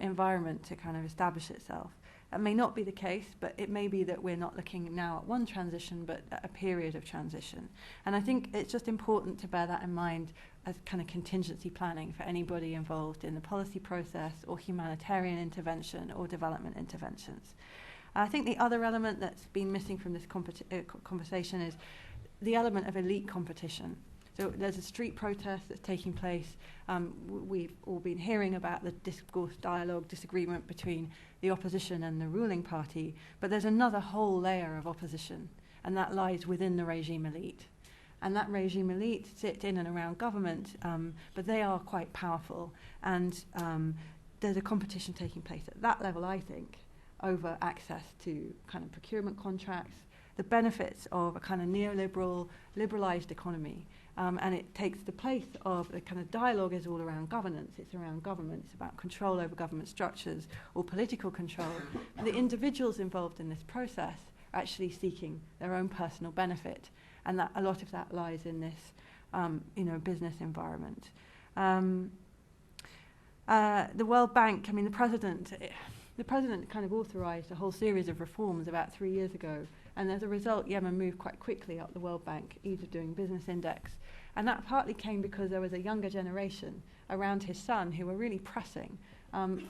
environment to kind of establish itself. That may not be the case, but it may be that we're not looking now at one transition, but at a period of transition. And I think it's just important to bear that in mind as kind of contingency planning for anybody involved in the policy process or humanitarian intervention or development interventions. I think the other element that's been missing from this conversation is the element of elite competition. So there's a street protest that's taking place. We've all been hearing about the discourse, dialogue, disagreement between the opposition and the ruling party, but there's another whole layer of opposition, and that lies within the regime elite. And that regime elite sit in and around government, but they are quite powerful, and there's a competition taking place at that level, I think, over access to kind of procurement contracts, the benefits of a kind of neoliberal, liberalised economy. And it takes the place of the kind of dialogue is all around governance. It's around government. It's about control over government structures or political control. The individuals involved in this process are actually seeking their own personal benefit, and that a lot of that lies in this, business environment. The World Bank. I mean, the president kind of authorised a whole series of reforms about 3 years ago. And as a result, Yemen moved quite quickly up the World Bank Ease of Doing Business Index. And that partly came because there was a younger generation around his son who were really pressing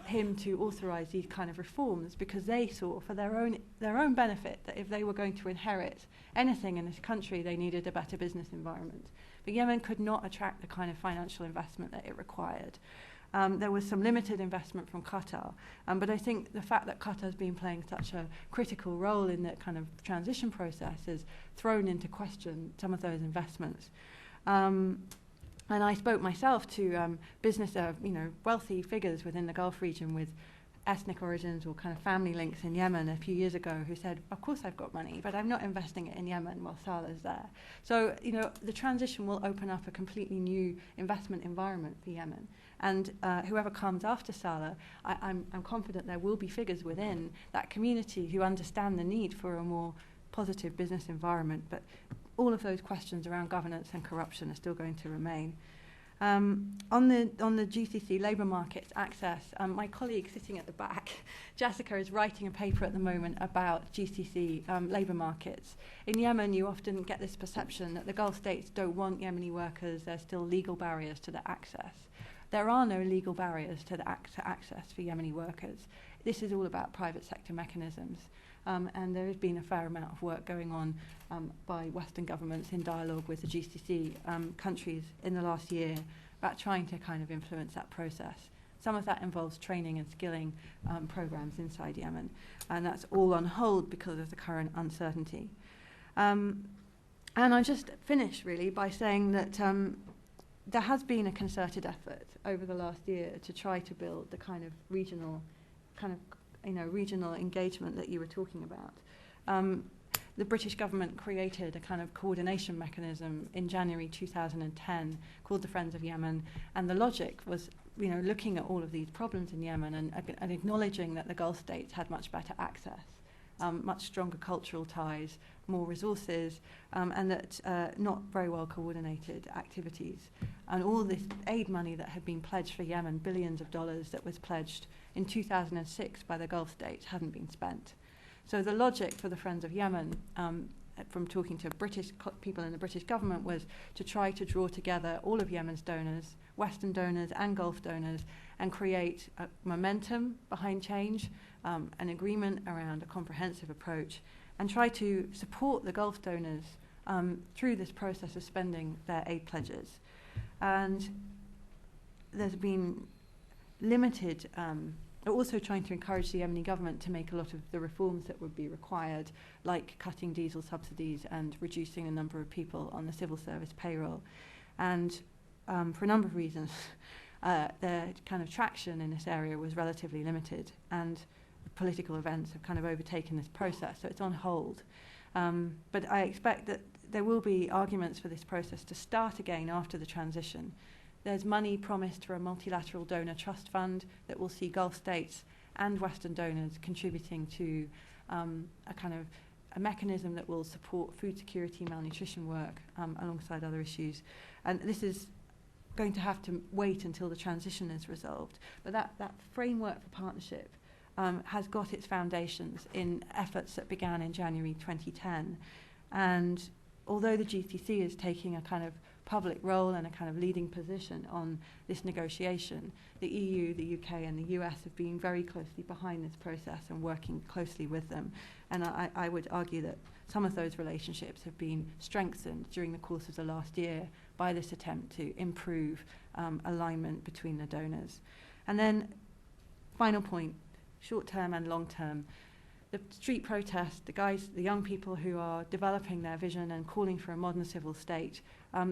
him to authorise these kind of reforms, because they saw for their own benefit that if they were going to inherit anything in this country, they needed a better business environment. But Yemen could not attract the kind of financial investment that it required. There was some limited investment from Qatar, but I think the fact that Qatar has been playing such a critical role in that kind of transition process has thrown into question some of those investments. And I spoke myself to wealthy figures within the Gulf region with ethnic origins or kind of family links in Yemen a few years ago who said, of course I've got money, but I'm not investing it in Yemen while Salah's there. So, the transition will open up a completely new investment environment for Yemen. And whoever comes after Salah, I'm confident there will be figures within that community who understand the need for a more positive business environment. But all of those questions around governance and corruption are still going to remain. On the GCC labour markets access, my colleague sitting at the back, Jessica, is writing a paper at the moment about GCC labour markets. In Yemen, you often get this perception that the Gulf states don't want Yemeni workers. There's still legal barriers to the access. There are no legal barriers to access for Yemeni workers. This is all about private sector mechanisms. And there has been a fair amount of work going on by Western governments in dialogue with the GCC countries in the last year about trying to kind of influence that process. Some of that involves training and skilling programs inside Yemen, and that's all on hold because of the current uncertainty. And I just finish really by saying that there has been a concerted effort over the last year to try to build the kind of regional engagement that you were talking about. The British government created a kind of coordination mechanism in January 2010 called the Friends of Yemen, and the logic was, looking at all of these problems in Yemen and acknowledging that the Gulf states had much better access, much stronger cultural ties, more resources, and that not very well coordinated activities. And all this aid money that had been pledged for Yemen, billions of dollars that was pledged in 2006 by the Gulf states, hadn't been spent. So the logic for the Friends of Yemen, from talking to British people in the British government, was to try to draw together all of Yemen's donors, Western donors and Gulf donors, and create a momentum behind change, an agreement around a comprehensive approach, and try to support the Gulf donors through this process of spending their aid pledges. And there's been limited, also trying to encourage the Yemeni government to make a lot of the reforms that would be required, like cutting diesel subsidies and reducing the number of people on the civil service payroll. And for a number of reasons, their kind of traction in this area was relatively limited, and political events have kind of overtaken this process, so it's on hold. But I expect that there will be arguments for this process to start again after the transition. There's money promised for a multilateral donor trust fund that will see Gulf states and Western donors contributing to a mechanism that will support food security, malnutrition work alongside other issues. And this is going to have to wait until the transition is resolved. But that framework for partnership has got its foundations in efforts that began in January 2010. And although the GCC is taking a kind of public role and a kind of leading position on this negotiation. The EU, the UK and the US have been very closely behind this process and working closely with them. And I would argue that some of those relationships have been strengthened during the course of the last year by this attempt to improve alignment between the donors. And then, final point, short-term and long-term. The street protest, the young people who are developing their vision and calling for a modern civil state,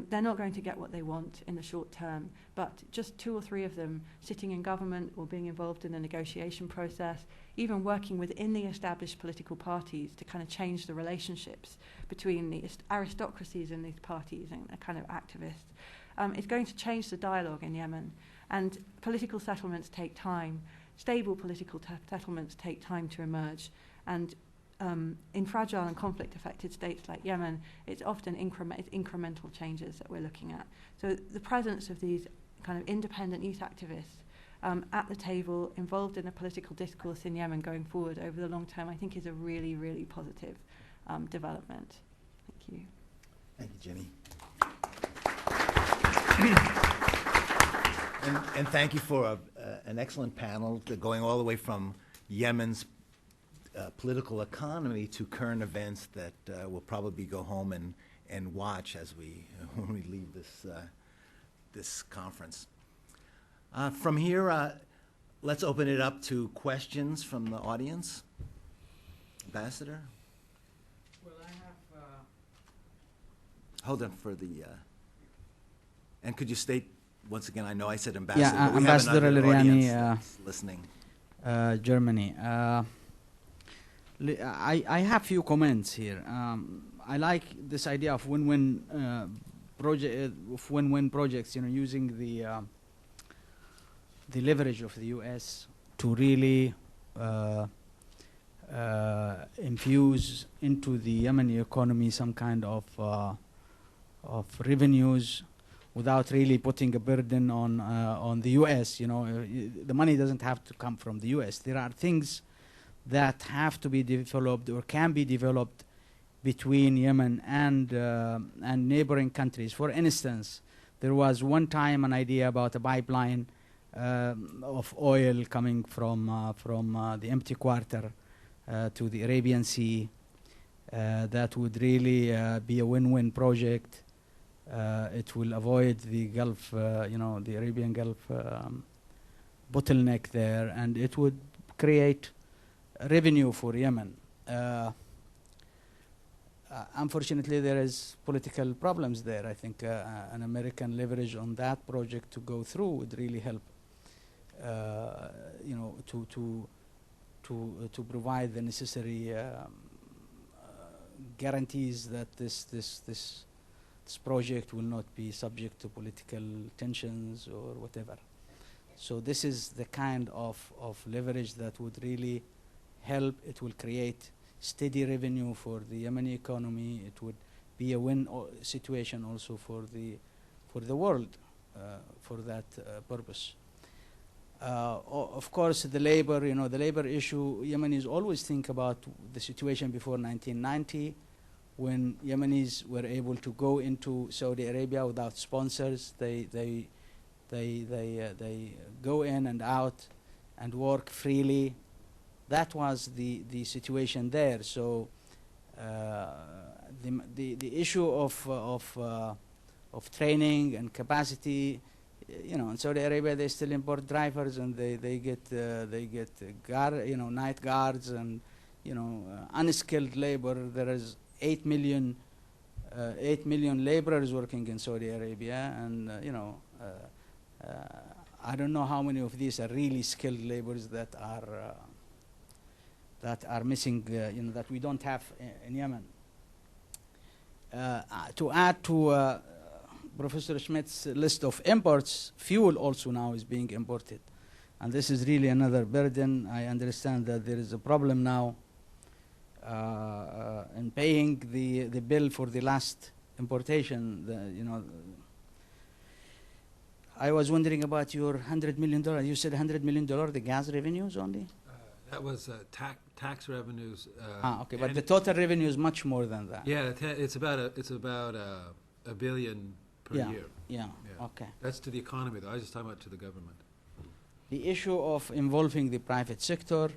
they're not going to get what they want in the short term, but just 2 or 3 of them sitting in government or being involved in the negotiation process, even working within the established political parties to kind of change the relationships between the aristocracies in these parties and a kind of activists, is going to change the dialogue in Yemen. And political settlements take time. Stable political settlements take time to emerge. And in fragile and conflict-affected states like Yemen, it's often incremental changes that we're looking at. So the presence of these kind of independent youth activists at the table, involved in the political discourse in Yemen going forward over the long term, I think is a really, really positive development. Thank you. Thank you, Ginny. And thank you for an excellent panel going all the way from Yemen's political economy to current events that we'll probably go home and watch as when we leave this conference. From here, let's open it up to questions from the audience. Ambassador? Well, I have... Hold on for the... and could you state, once again, I know I said ambassador, but we Ambassador have another Al-Eryani, audience that's listening. Germany. I have few comments here. I like this idea of win-win projects, using the leverage of the U.S. to really infuse into the Yemeni economy some kind of revenues without really putting a burden on the U.S. The money doesn't have to come from the U.S. There are things that have to be developed or can be developed between Yemen and neighboring countries. For instance, there was one time an idea about a pipeline of oil coming from the empty quarter to the Arabian Sea. That would really be a win-win project. It will avoid the Gulf, the Arabian Gulf bottleneck there, and it would create revenue for Yemen. Unfortunately, there is political problems there. I think an American leverage on that project to go through would really help, to provide the necessary guarantees that this project will not be subject to political tensions or whatever. So this is the kind of leverage that would really help. It will create steady revenue for the Yemeni economy. It would be a win situation also for the world for that purpose. Of course, the labor, the labor issue, Yemenis always think about the situation before 1990, when Yemenis were able to go into Saudi Arabia without sponsors. They go in and out and work freely. That was the situation there. So the issue of training and capacity, in Saudi Arabia they still import drivers, and they get night guards and unskilled labor. There is 8 million laborers working in Saudi Arabia, and I don't know how many of these are really skilled laborers that are missing, that we don't have in Yemen. To add to Professor Schmitz's list of imports, fuel also now is being imported, and this is really another burden. I understand that there is a problem now in paying the bill for the last importation. I was wondering about your $100 million. You said $100 million, the gas revenues only? That was tax revenues. Okay, but the total revenue is much more than that. Yeah, it's about $1 billion per Yeah. year. Yeah. Yeah. Okay. That's to the economy, though. I was just talking about to the government. The issue of involving the private sector,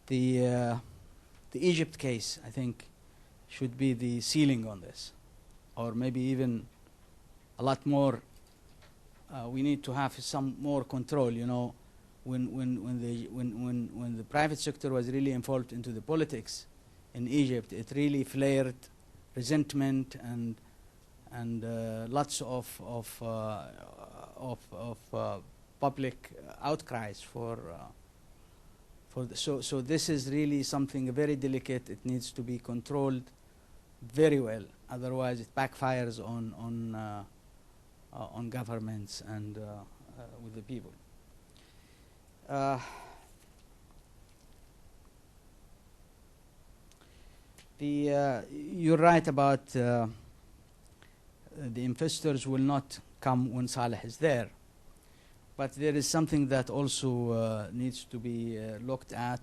the Egypt case, I think, should be the ceiling on this, or maybe even a lot more. We need to have some more control. You know, when the private sector was really involved into the politics in Egypt, it really flared resentment and lots of public outcries for so this is really something very delicate. It needs to be controlled very well, otherwise it backfires on governments and with the people. You're right about the investors will not come when Saleh is there. But there is something that also needs to be looked at.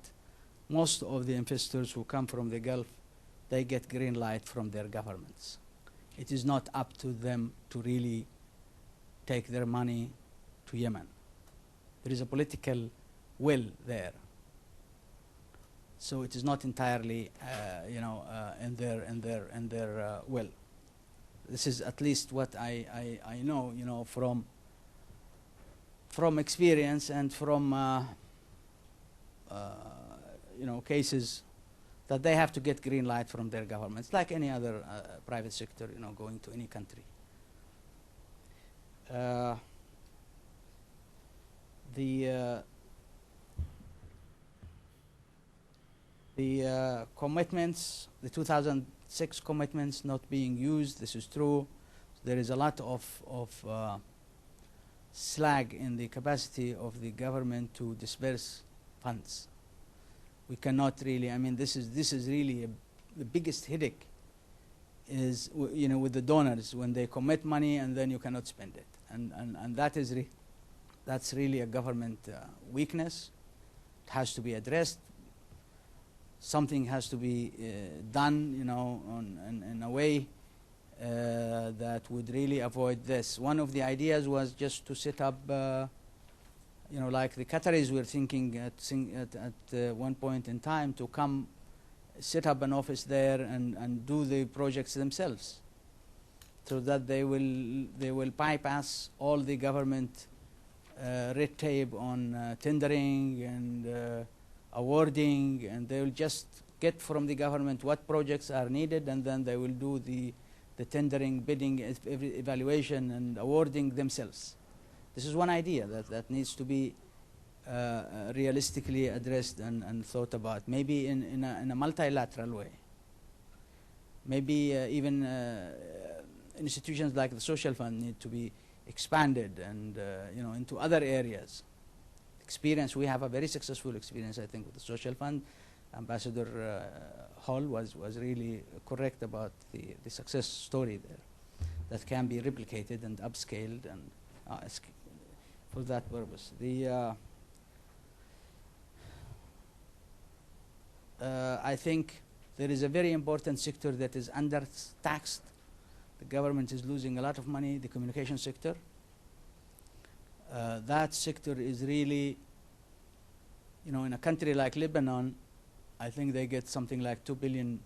Most of the investors who come from the Gulf, they get green light from their governments. It is not up to them to really take their money to Yemen. There is a political will there. So it is not entirely, in their will. This is at least what I know, from experience and from cases that they have to get green light from their governments, like any other private sector, going to any country. The commitments, the 2006 commitments not being used, this is true. There is a lot of slag in the capacity of the government to disperse funds. We cannot really, this is really the biggest headache is, with the donors, when they commit money and then you cannot spend it. And that's really a government weakness. It has to be addressed. Something has to be done, in a way that would really avoid this. One of the ideas was just to set up, like the Qataris were thinking at one point in time, to come set up an office there and do the projects themselves, so that they will bypass all the government red tape on tendering and awarding, and they will just get from the government what projects are needed, and then they will do the tendering, bidding, evaluation, and awarding themselves. This is one idea that needs to be realistically addressed and thought about, maybe in a multilateral way. Maybe even institutions like the Social Fund need to be expanded and into other areas. We have a very successful experience, I think, with the Social Fund. Ambassador Hall was really correct about the success story there, that can be replicated and upscaled and for that purpose. I think there is a very important sector that is under-taxed. The government is losing a lot of money, the communication sector. That sector is really, in a country like Lebanon, I think they get something like $2 billion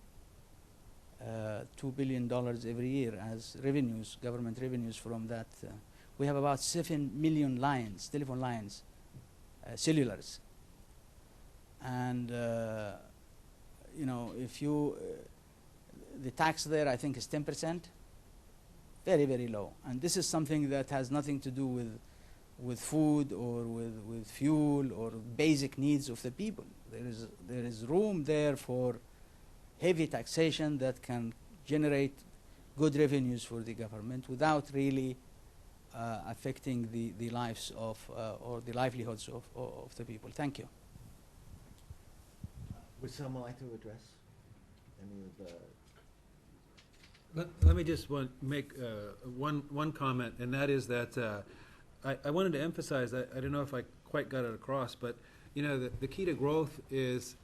every year as revenues, government revenues from that. We have about 7 million lines, telephone lines, cellulars. And, if the tax there, I think, is 10%, very, very low. And this is something that has nothing to do with food or with fuel or basic needs of the people. There is room there for heavy taxation that can generate good revenues for the government without really affecting the lives of or the livelihoods of the people. Thank you. Would someone like to address any of the... Let me just make one comment, and that is that I wanted to emphasize that, I don't know if I quite got it across, but the key to growth is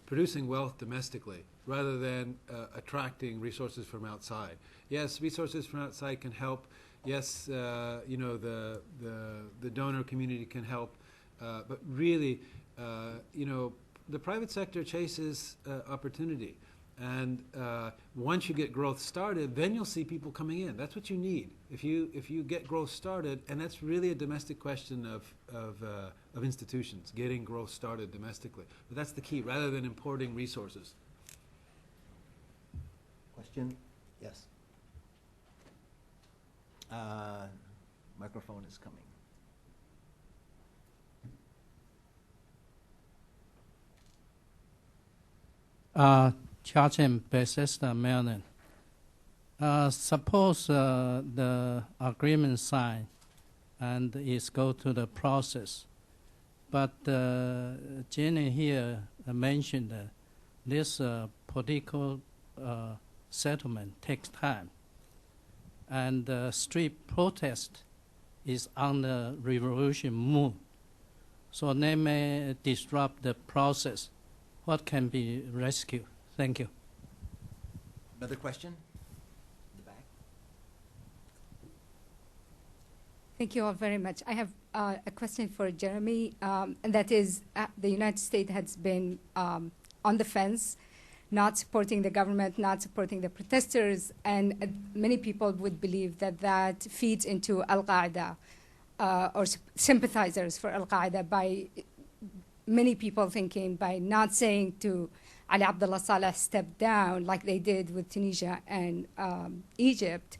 producing wealth domestically. rather than attracting resources from outside. Yes, resources from outside can help. Yes, the donor community can help, but really, the private sector chases opportunity. And once you get growth started, then you'll see people coming in. That's what you need. If you get growth started, and that's really a domestic question of institutions, getting growth started domestically. But that's the key, rather than importing resources. Question? Yes. Microphone is coming. Charging Bethesda, Maryland. Suppose the agreement signed and is go to the process, but Ginny here mentioned that this political settlement takes time, and street protest is on the revolution mood, so they may disrupt the process. What can be rescued? Thank you. Another question? In the back. Thank you all very much. I have a question for Jeremy, and that is the United States has been on the fence, not supporting the government, not supporting the protesters, and many people would believe that that feeds into Al-Qaeda or sympathizers for Al-Qaeda by many people thinking by not saying to Ali Abdullah Saleh step down like they did with Tunisia and Egypt,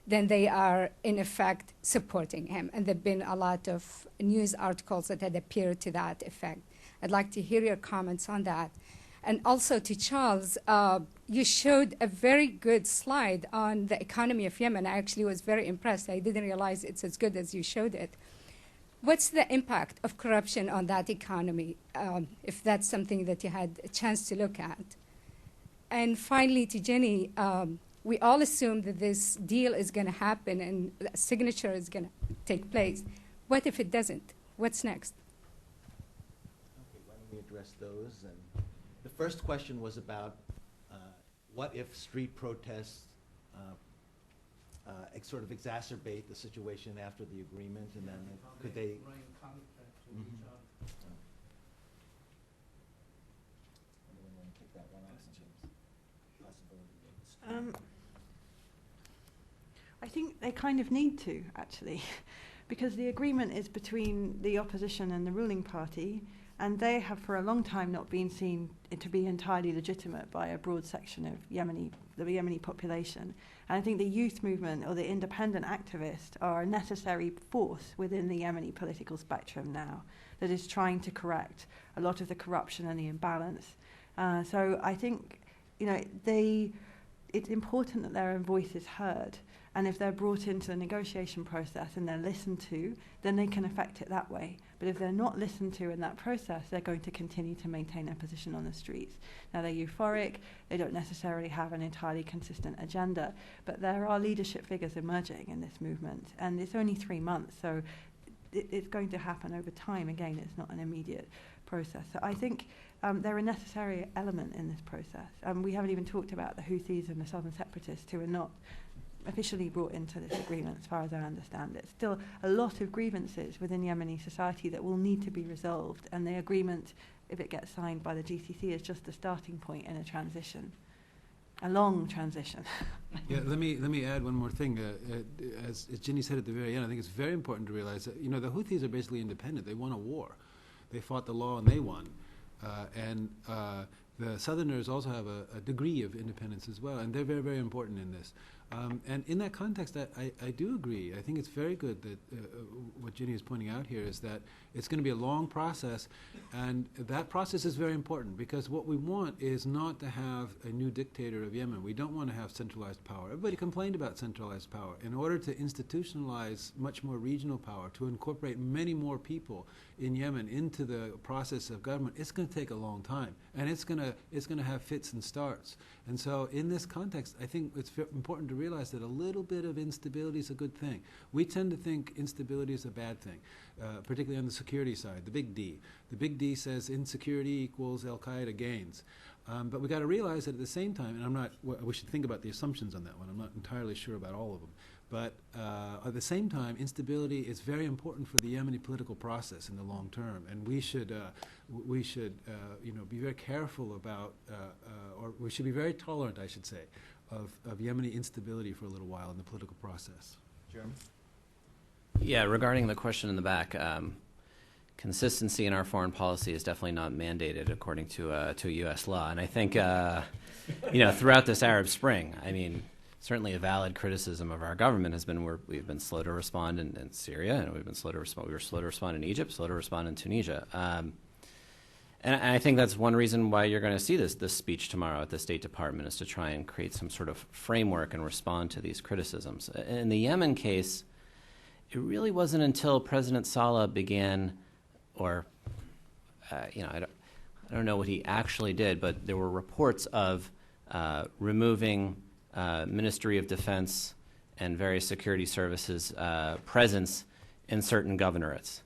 then they are in effect supporting him. And there have been a lot of news articles that had appeared to that effect. I'd like to hear your comments on that. And also to Charles, you showed a very good slide on the economy of Yemen. I actually was very impressed. I didn't realize it's as good as you showed it. What's the impact of corruption on that economy, if that's something that you had a chance to look at? And finally, to Ginny, we all assume that this deal is going to happen and a signature is going to take place. What if it doesn't? What's next? Okay, why don't we address those? And the first question was about what if street protests sort of exacerbate the situation after the agreement, and then could they? Anyone want to kick that one off? I think they kind of need to, actually, because the agreement is between the opposition and the ruling party, and they have for a long time not been seen to be entirely legitimate by a broad section of the Yemeni population. And I think the youth movement or the independent activists are a necessary force within the Yemeni political spectrum now that is trying to correct a lot of the corruption and the imbalance. So I think, it's important that their voice is heard. And if they're brought into the negotiation process and they're listened to, then they can affect it that way. But if they're not listened to in that process, they're going to continue to maintain their position on the streets. Now, they're euphoric. They don't necessarily have an entirely consistent agenda. But there are leadership figures emerging in this movement. And it's only 3 months, so it's going to happen over time. Again, it's not an immediate process. So I think they're a necessary element in this process. We haven't even talked about the Houthis and the southern separatists who are not officially brought into this agreement, as far as I understand it. Still a lot of grievances within Yemeni society that will need to be resolved, and the agreement, if it gets signed by the GCC, is just the starting point in a transition, a long transition. Yeah, let me add one more thing. As Ginny said at the very end, I think it's very important to realize that the Houthis are basically independent. They won a war. They fought the law and they won. The Southerners also have a degree of independence as well, and they're very, very important in this. And in that context, I do agree. I think it's very good that what Ginny is pointing out here is that it's going to be a long process, and that process is very important because what we want is not to have a new dictator of Yemen. We don't want to have centralized power. Everybody complained about centralized power. In order to institutionalize much more regional power, to incorporate many more people in Yemen into the process of government, it's going to take a long time, and it's going to have fits and starts. And so in this context, I think it's important to realize that a little bit of instability is a good thing. We tend to think instability is a bad thing, particularly on the security side, the big D. The big D says insecurity equals Al-Qaeda gains. But we got to realize that at the same time, and I'm not, we should think about the assumptions on that one. I'm not entirely sure about all of them. But at the same time, instability is very important for the Yemeni political process in the long term, and we should be very careful about, or we should be very tolerant, I should say, of Yemeni instability for a little while in the political process. Jeremy? Yeah, regarding the question in the back, consistency in our foreign policy is definitely not mandated according to U.S. law. And I think, throughout this Arab Spring, I mean, certainly a valid criticism of our government has been we've been slow to respond in Syria, and we've been slow to respond. We were slow to respond in Egypt, slow to respond in Tunisia. And I think that's one reason why you're going to see this speech tomorrow at the State Department, is to try and create some sort of framework and respond to these criticisms. In the Yemen case, it really wasn't until President Saleh began, or I don't know what he actually did, but there were reports of removing Ministry of Defense and various security services presence in certain governorates.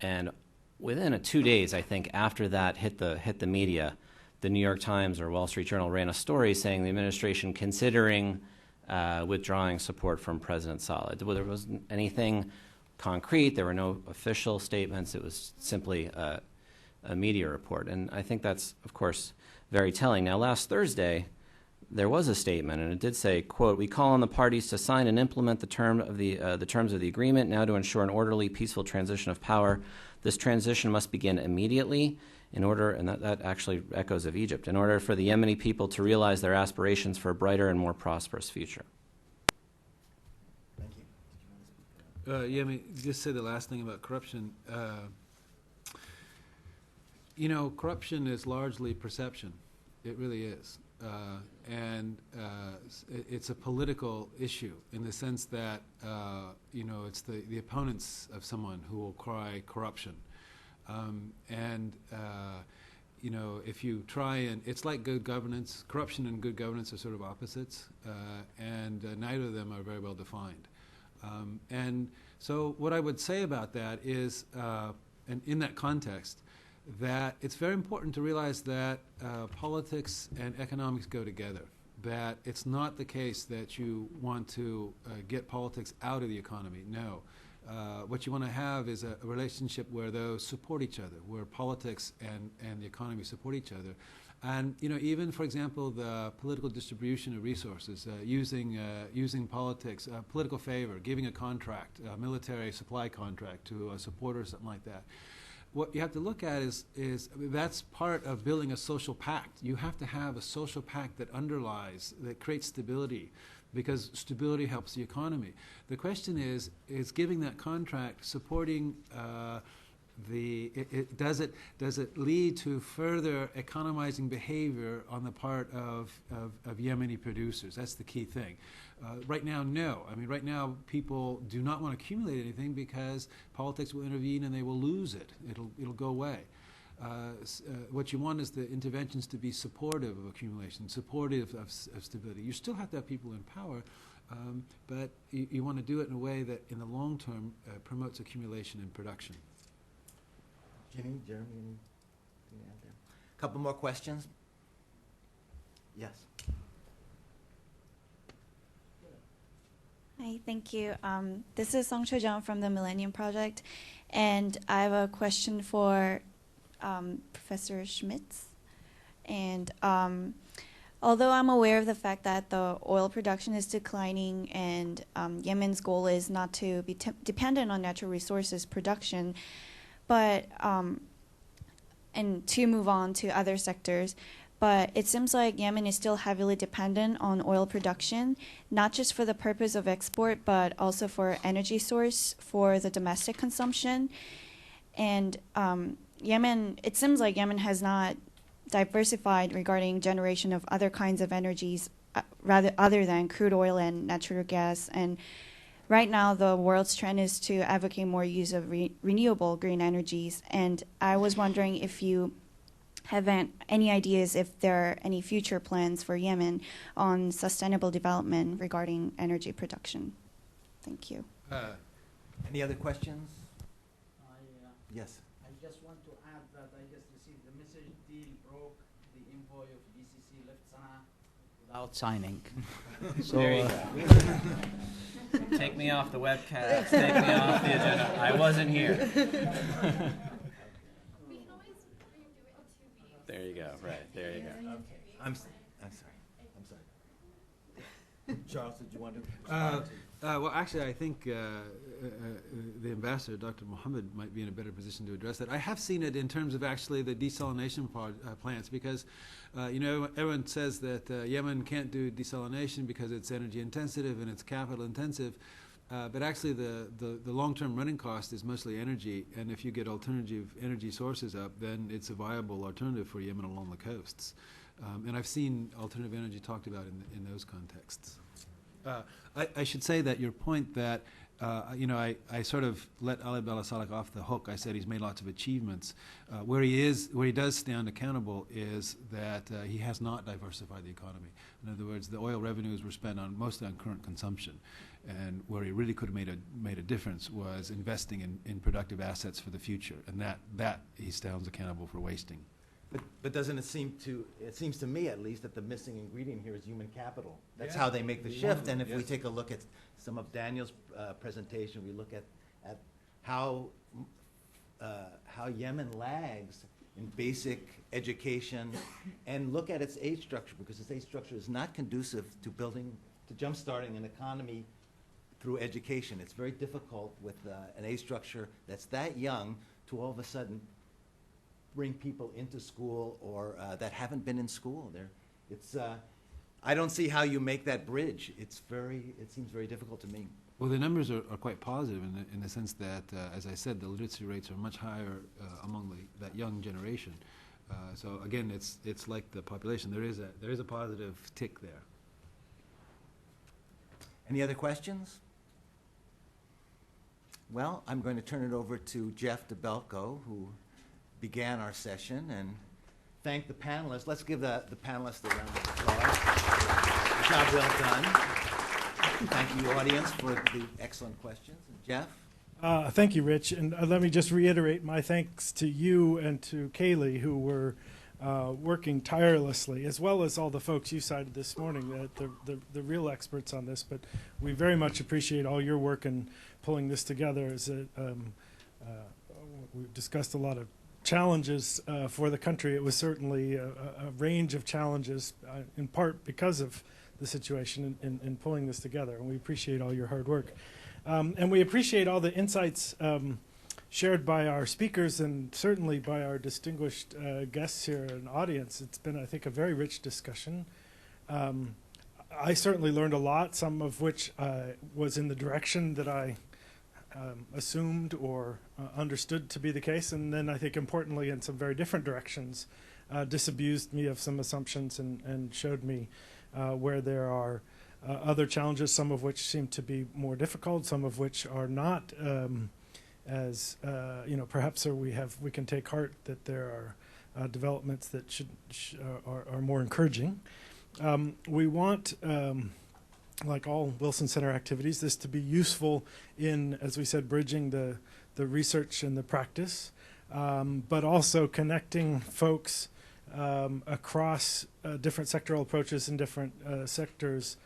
And within 2 days, I think, after that hit the media, the New York Times or Wall Street Journal ran a story saying the administration considering withdrawing support from President Saleh. There wasn't anything concrete. There were no official statements. It was simply a media report. And I think that's, of course, very telling. Now, last Thursday, there was a statement, and it did say, quote, "We call on the parties to sign and implement the terms of the agreement now to ensure an orderly, peaceful transition of power. This transition must begin immediately in order," and that actually echoes of Egypt, "in order for the Yemeni people to realize their aspirations for a brighter and more prosperous future." Thank you. Let me just say the last thing about corruption. Corruption is largely perception. It really is. It's a political issue in the sense that, it's the opponents of someone who will cry corruption. If you try and, it's like good governance. Corruption and good governance are sort of opposites, and neither of them are very well defined. And so what I would say about that is, and in that context, that it's very important to realize that politics and economics go together, that it's not the case that you want to get politics out of the economy. No. What you want to have is a relationship where those support each other, where politics and the economy support each other. And even, for example, the political distribution of resources, using politics, political favor, giving a contract, a military supply contract to a supporter or something like that. What you have to look at is that's part of building a social pact. You have to have a social pact that creates stability, because stability helps the economy. The question is giving that contract, supporting does it lead to further economizing behavior on the part of Yemeni producers? That's the key thing. Right now, no. I mean, right now, people do not want to accumulate anything because politics will intervene and they will lose it. It'll go away. What you want is the interventions to be supportive of accumulation, supportive of stability. You still have to have people in power, but you want to do it in a way that, in the long term, promotes accumulation and production. Ginny, Jeremy, anything to add there? A couple more questions? Yes. Hi, thank you. This is Song Cho-jung from the Millennium Project, and I have a question for Professor Schmitz. And although I'm aware of the fact that the oil production is declining and Yemen's goal is not to be dependent on natural resources production, but and to move on to other sectors, but it seems like Yemen is still heavily dependent on oil production, not just for the purpose of export, but also for energy source for the domestic consumption. And it seems like Yemen has not diversified regarding generation of other kinds of energies, rather other than crude oil and natural gas. And right now, the world's trend is to advocate more use of renewable green energies. And I was wondering if you have any ideas if there are any future plans for Yemen on sustainable development regarding energy production. Thank you. Any other questions? Yes. I just want to add that I just received the message deal broke the envoy of without signing. So There you go. Take me off the webcast. Take me off the agenda. I wasn't here. There you go. Right. There you go. Okay. I'm sorry. I'm sorry. Charles, did you want to? Well, actually, I think the ambassador, Dr. Mohammed, might be in a better position to address that. I have seen it in terms of actually the desalination plants because, everyone says that Yemen can't do desalination because it's energy intensive and it's capital intensive. But actually, the long-term running cost is mostly energy, and if you get alternative energy sources up, then it's a viable alternative for Yemen along the coasts. And I've seen alternative energy talked about in those contexts. I should say that your point that, I sort of let Ali Abdullah Saleh off the hook. I said he's made lots of achievements. Where he does stand accountable is that he has not diversified the economy. In other words, the oil revenues were spent mostly on current consumption. And where he really could have made a difference was investing in productive assets for the future. And that he stands accountable for wasting. But doesn't it seems to me at least that the missing ingredient here is human capital. That's how they make the shift. And if we take a look at some of Daniel's presentation, we look at how Yemen lags in basic education and look at its age structure, because its age structure is not conducive to jump-starting an economy through education. It's very difficult with an age structure that's that young to all of a sudden bring people into school or that haven't been in school. I don't see how you make that bridge. It seems very difficult to me. Well, the numbers are quite positive in the sense that, as I said, the literacy rates are much higher among that young generation. So again, it's like the population. There is a positive tick there. Any other questions? Well, I'm going to turn it over to Jeff DeBelco, who began our session, and thank the panelists. Let's give the panelists a round of applause. Job well done. Thank you, audience, for the excellent questions. And Jeff? Thank you, Rich. And let me just reiterate my thanks to you and to Kaylee, who were working tirelessly, as well as all the folks you cited this morning, the real experts on this. But we very much appreciate all your work in pulling this together. We've discussed a lot of challenges for the country. It was certainly a range of challenges, in part because of the situation in pulling this together. And we appreciate all your hard work. And we appreciate all the insights shared by our speakers and certainly by our distinguished guests here and audience. It's been, I think, a very rich discussion. I certainly learned a lot, some of which was in the direction that I assumed or understood to be the case, and then I think importantly in some very different directions disabused me of some assumptions and showed me where there are other challenges, some of which seem to be more difficult, some of which are not as perhaps we can take heart that there are developments that are more encouraging. We want like all Wilson Center activities, this to be useful in, as we said, bridging the research and the practice, but also connecting folks across different sectoral approaches in different sectors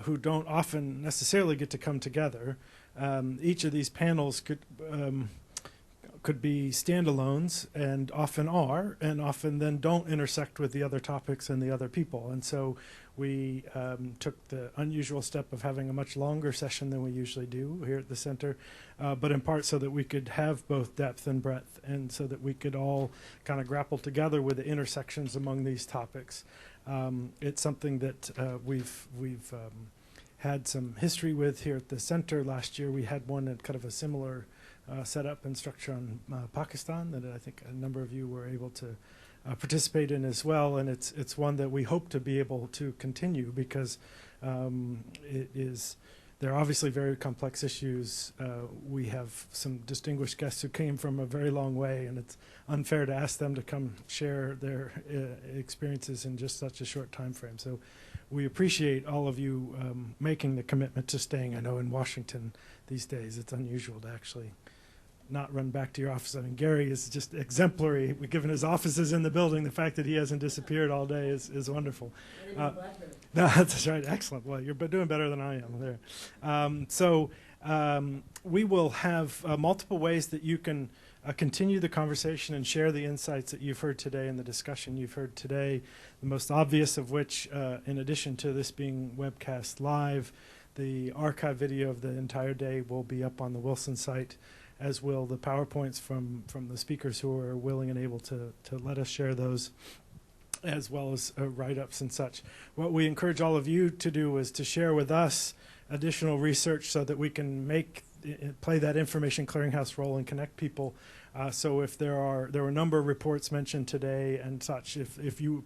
who don't often necessarily get to come together. Each of these panels could be standalones, and often are, and often then don't intersect with the other topics and the other people. And so we took the unusual step of having a much longer session than we usually do here at the center, but in part so that we could have both depth and breadth, and so that we could all kind of grapple together with the intersections among these topics. It's something that we've had some history with here at the center. Last year we had one at kind of a similar setup and structure on Pakistan that I think a number of you were able to participate in as well, and it's one that we hope to be able to continue because there are obviously very complex issues. We have some distinguished guests who came from a very long way, and it's unfair to ask them to come share their experiences in just such a short time frame. So we appreciate all of you making the commitment to staying. I know in Washington these days it's unusual to actually not run back to your office. I mean, Gary is just exemplary. Given his offices in the building, the fact that he hasn't disappeared all day is wonderful. No, that's right. Excellent. Well, you're doing better than I am there. We will have multiple ways that you can continue the conversation and share the insights that you've heard today and the discussion you've heard today, the most obvious of which, in addition to this being webcast live, the archive video of the entire day will be up on the Wilson site, as will the PowerPoints from the speakers who are willing and able to let us share those, as well as write-ups and such. What we encourage all of you to do is to share with us additional research so that we can play that information clearinghouse role and connect people. So if there were a number of reports mentioned today and such, if you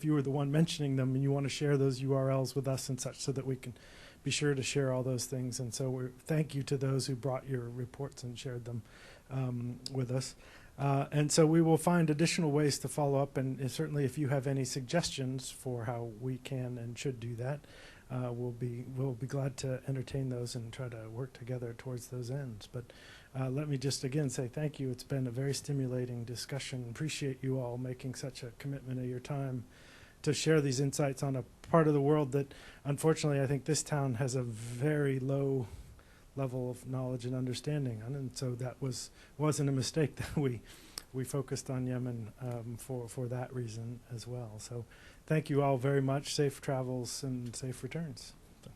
were the one mentioning them and you want to share those URLs with us and such, so that we can be sure to share all those things. And so thank you to those who brought your reports and shared them with us. And so we will find additional ways to follow up, and certainly if you have any suggestions for how we can and should do that, we'll be glad to entertain those and try to work together towards those ends. But let me just again say thank you. It's been a very stimulating discussion. Appreciate you all making such a commitment of your time to share these insights on a part of the world that, unfortunately, I think this town has a very low level of knowledge and understanding on, and so that wasn't a mistake that we focused on Yemen for that reason as well. So thank you all very much. Safe travels and safe returns. So.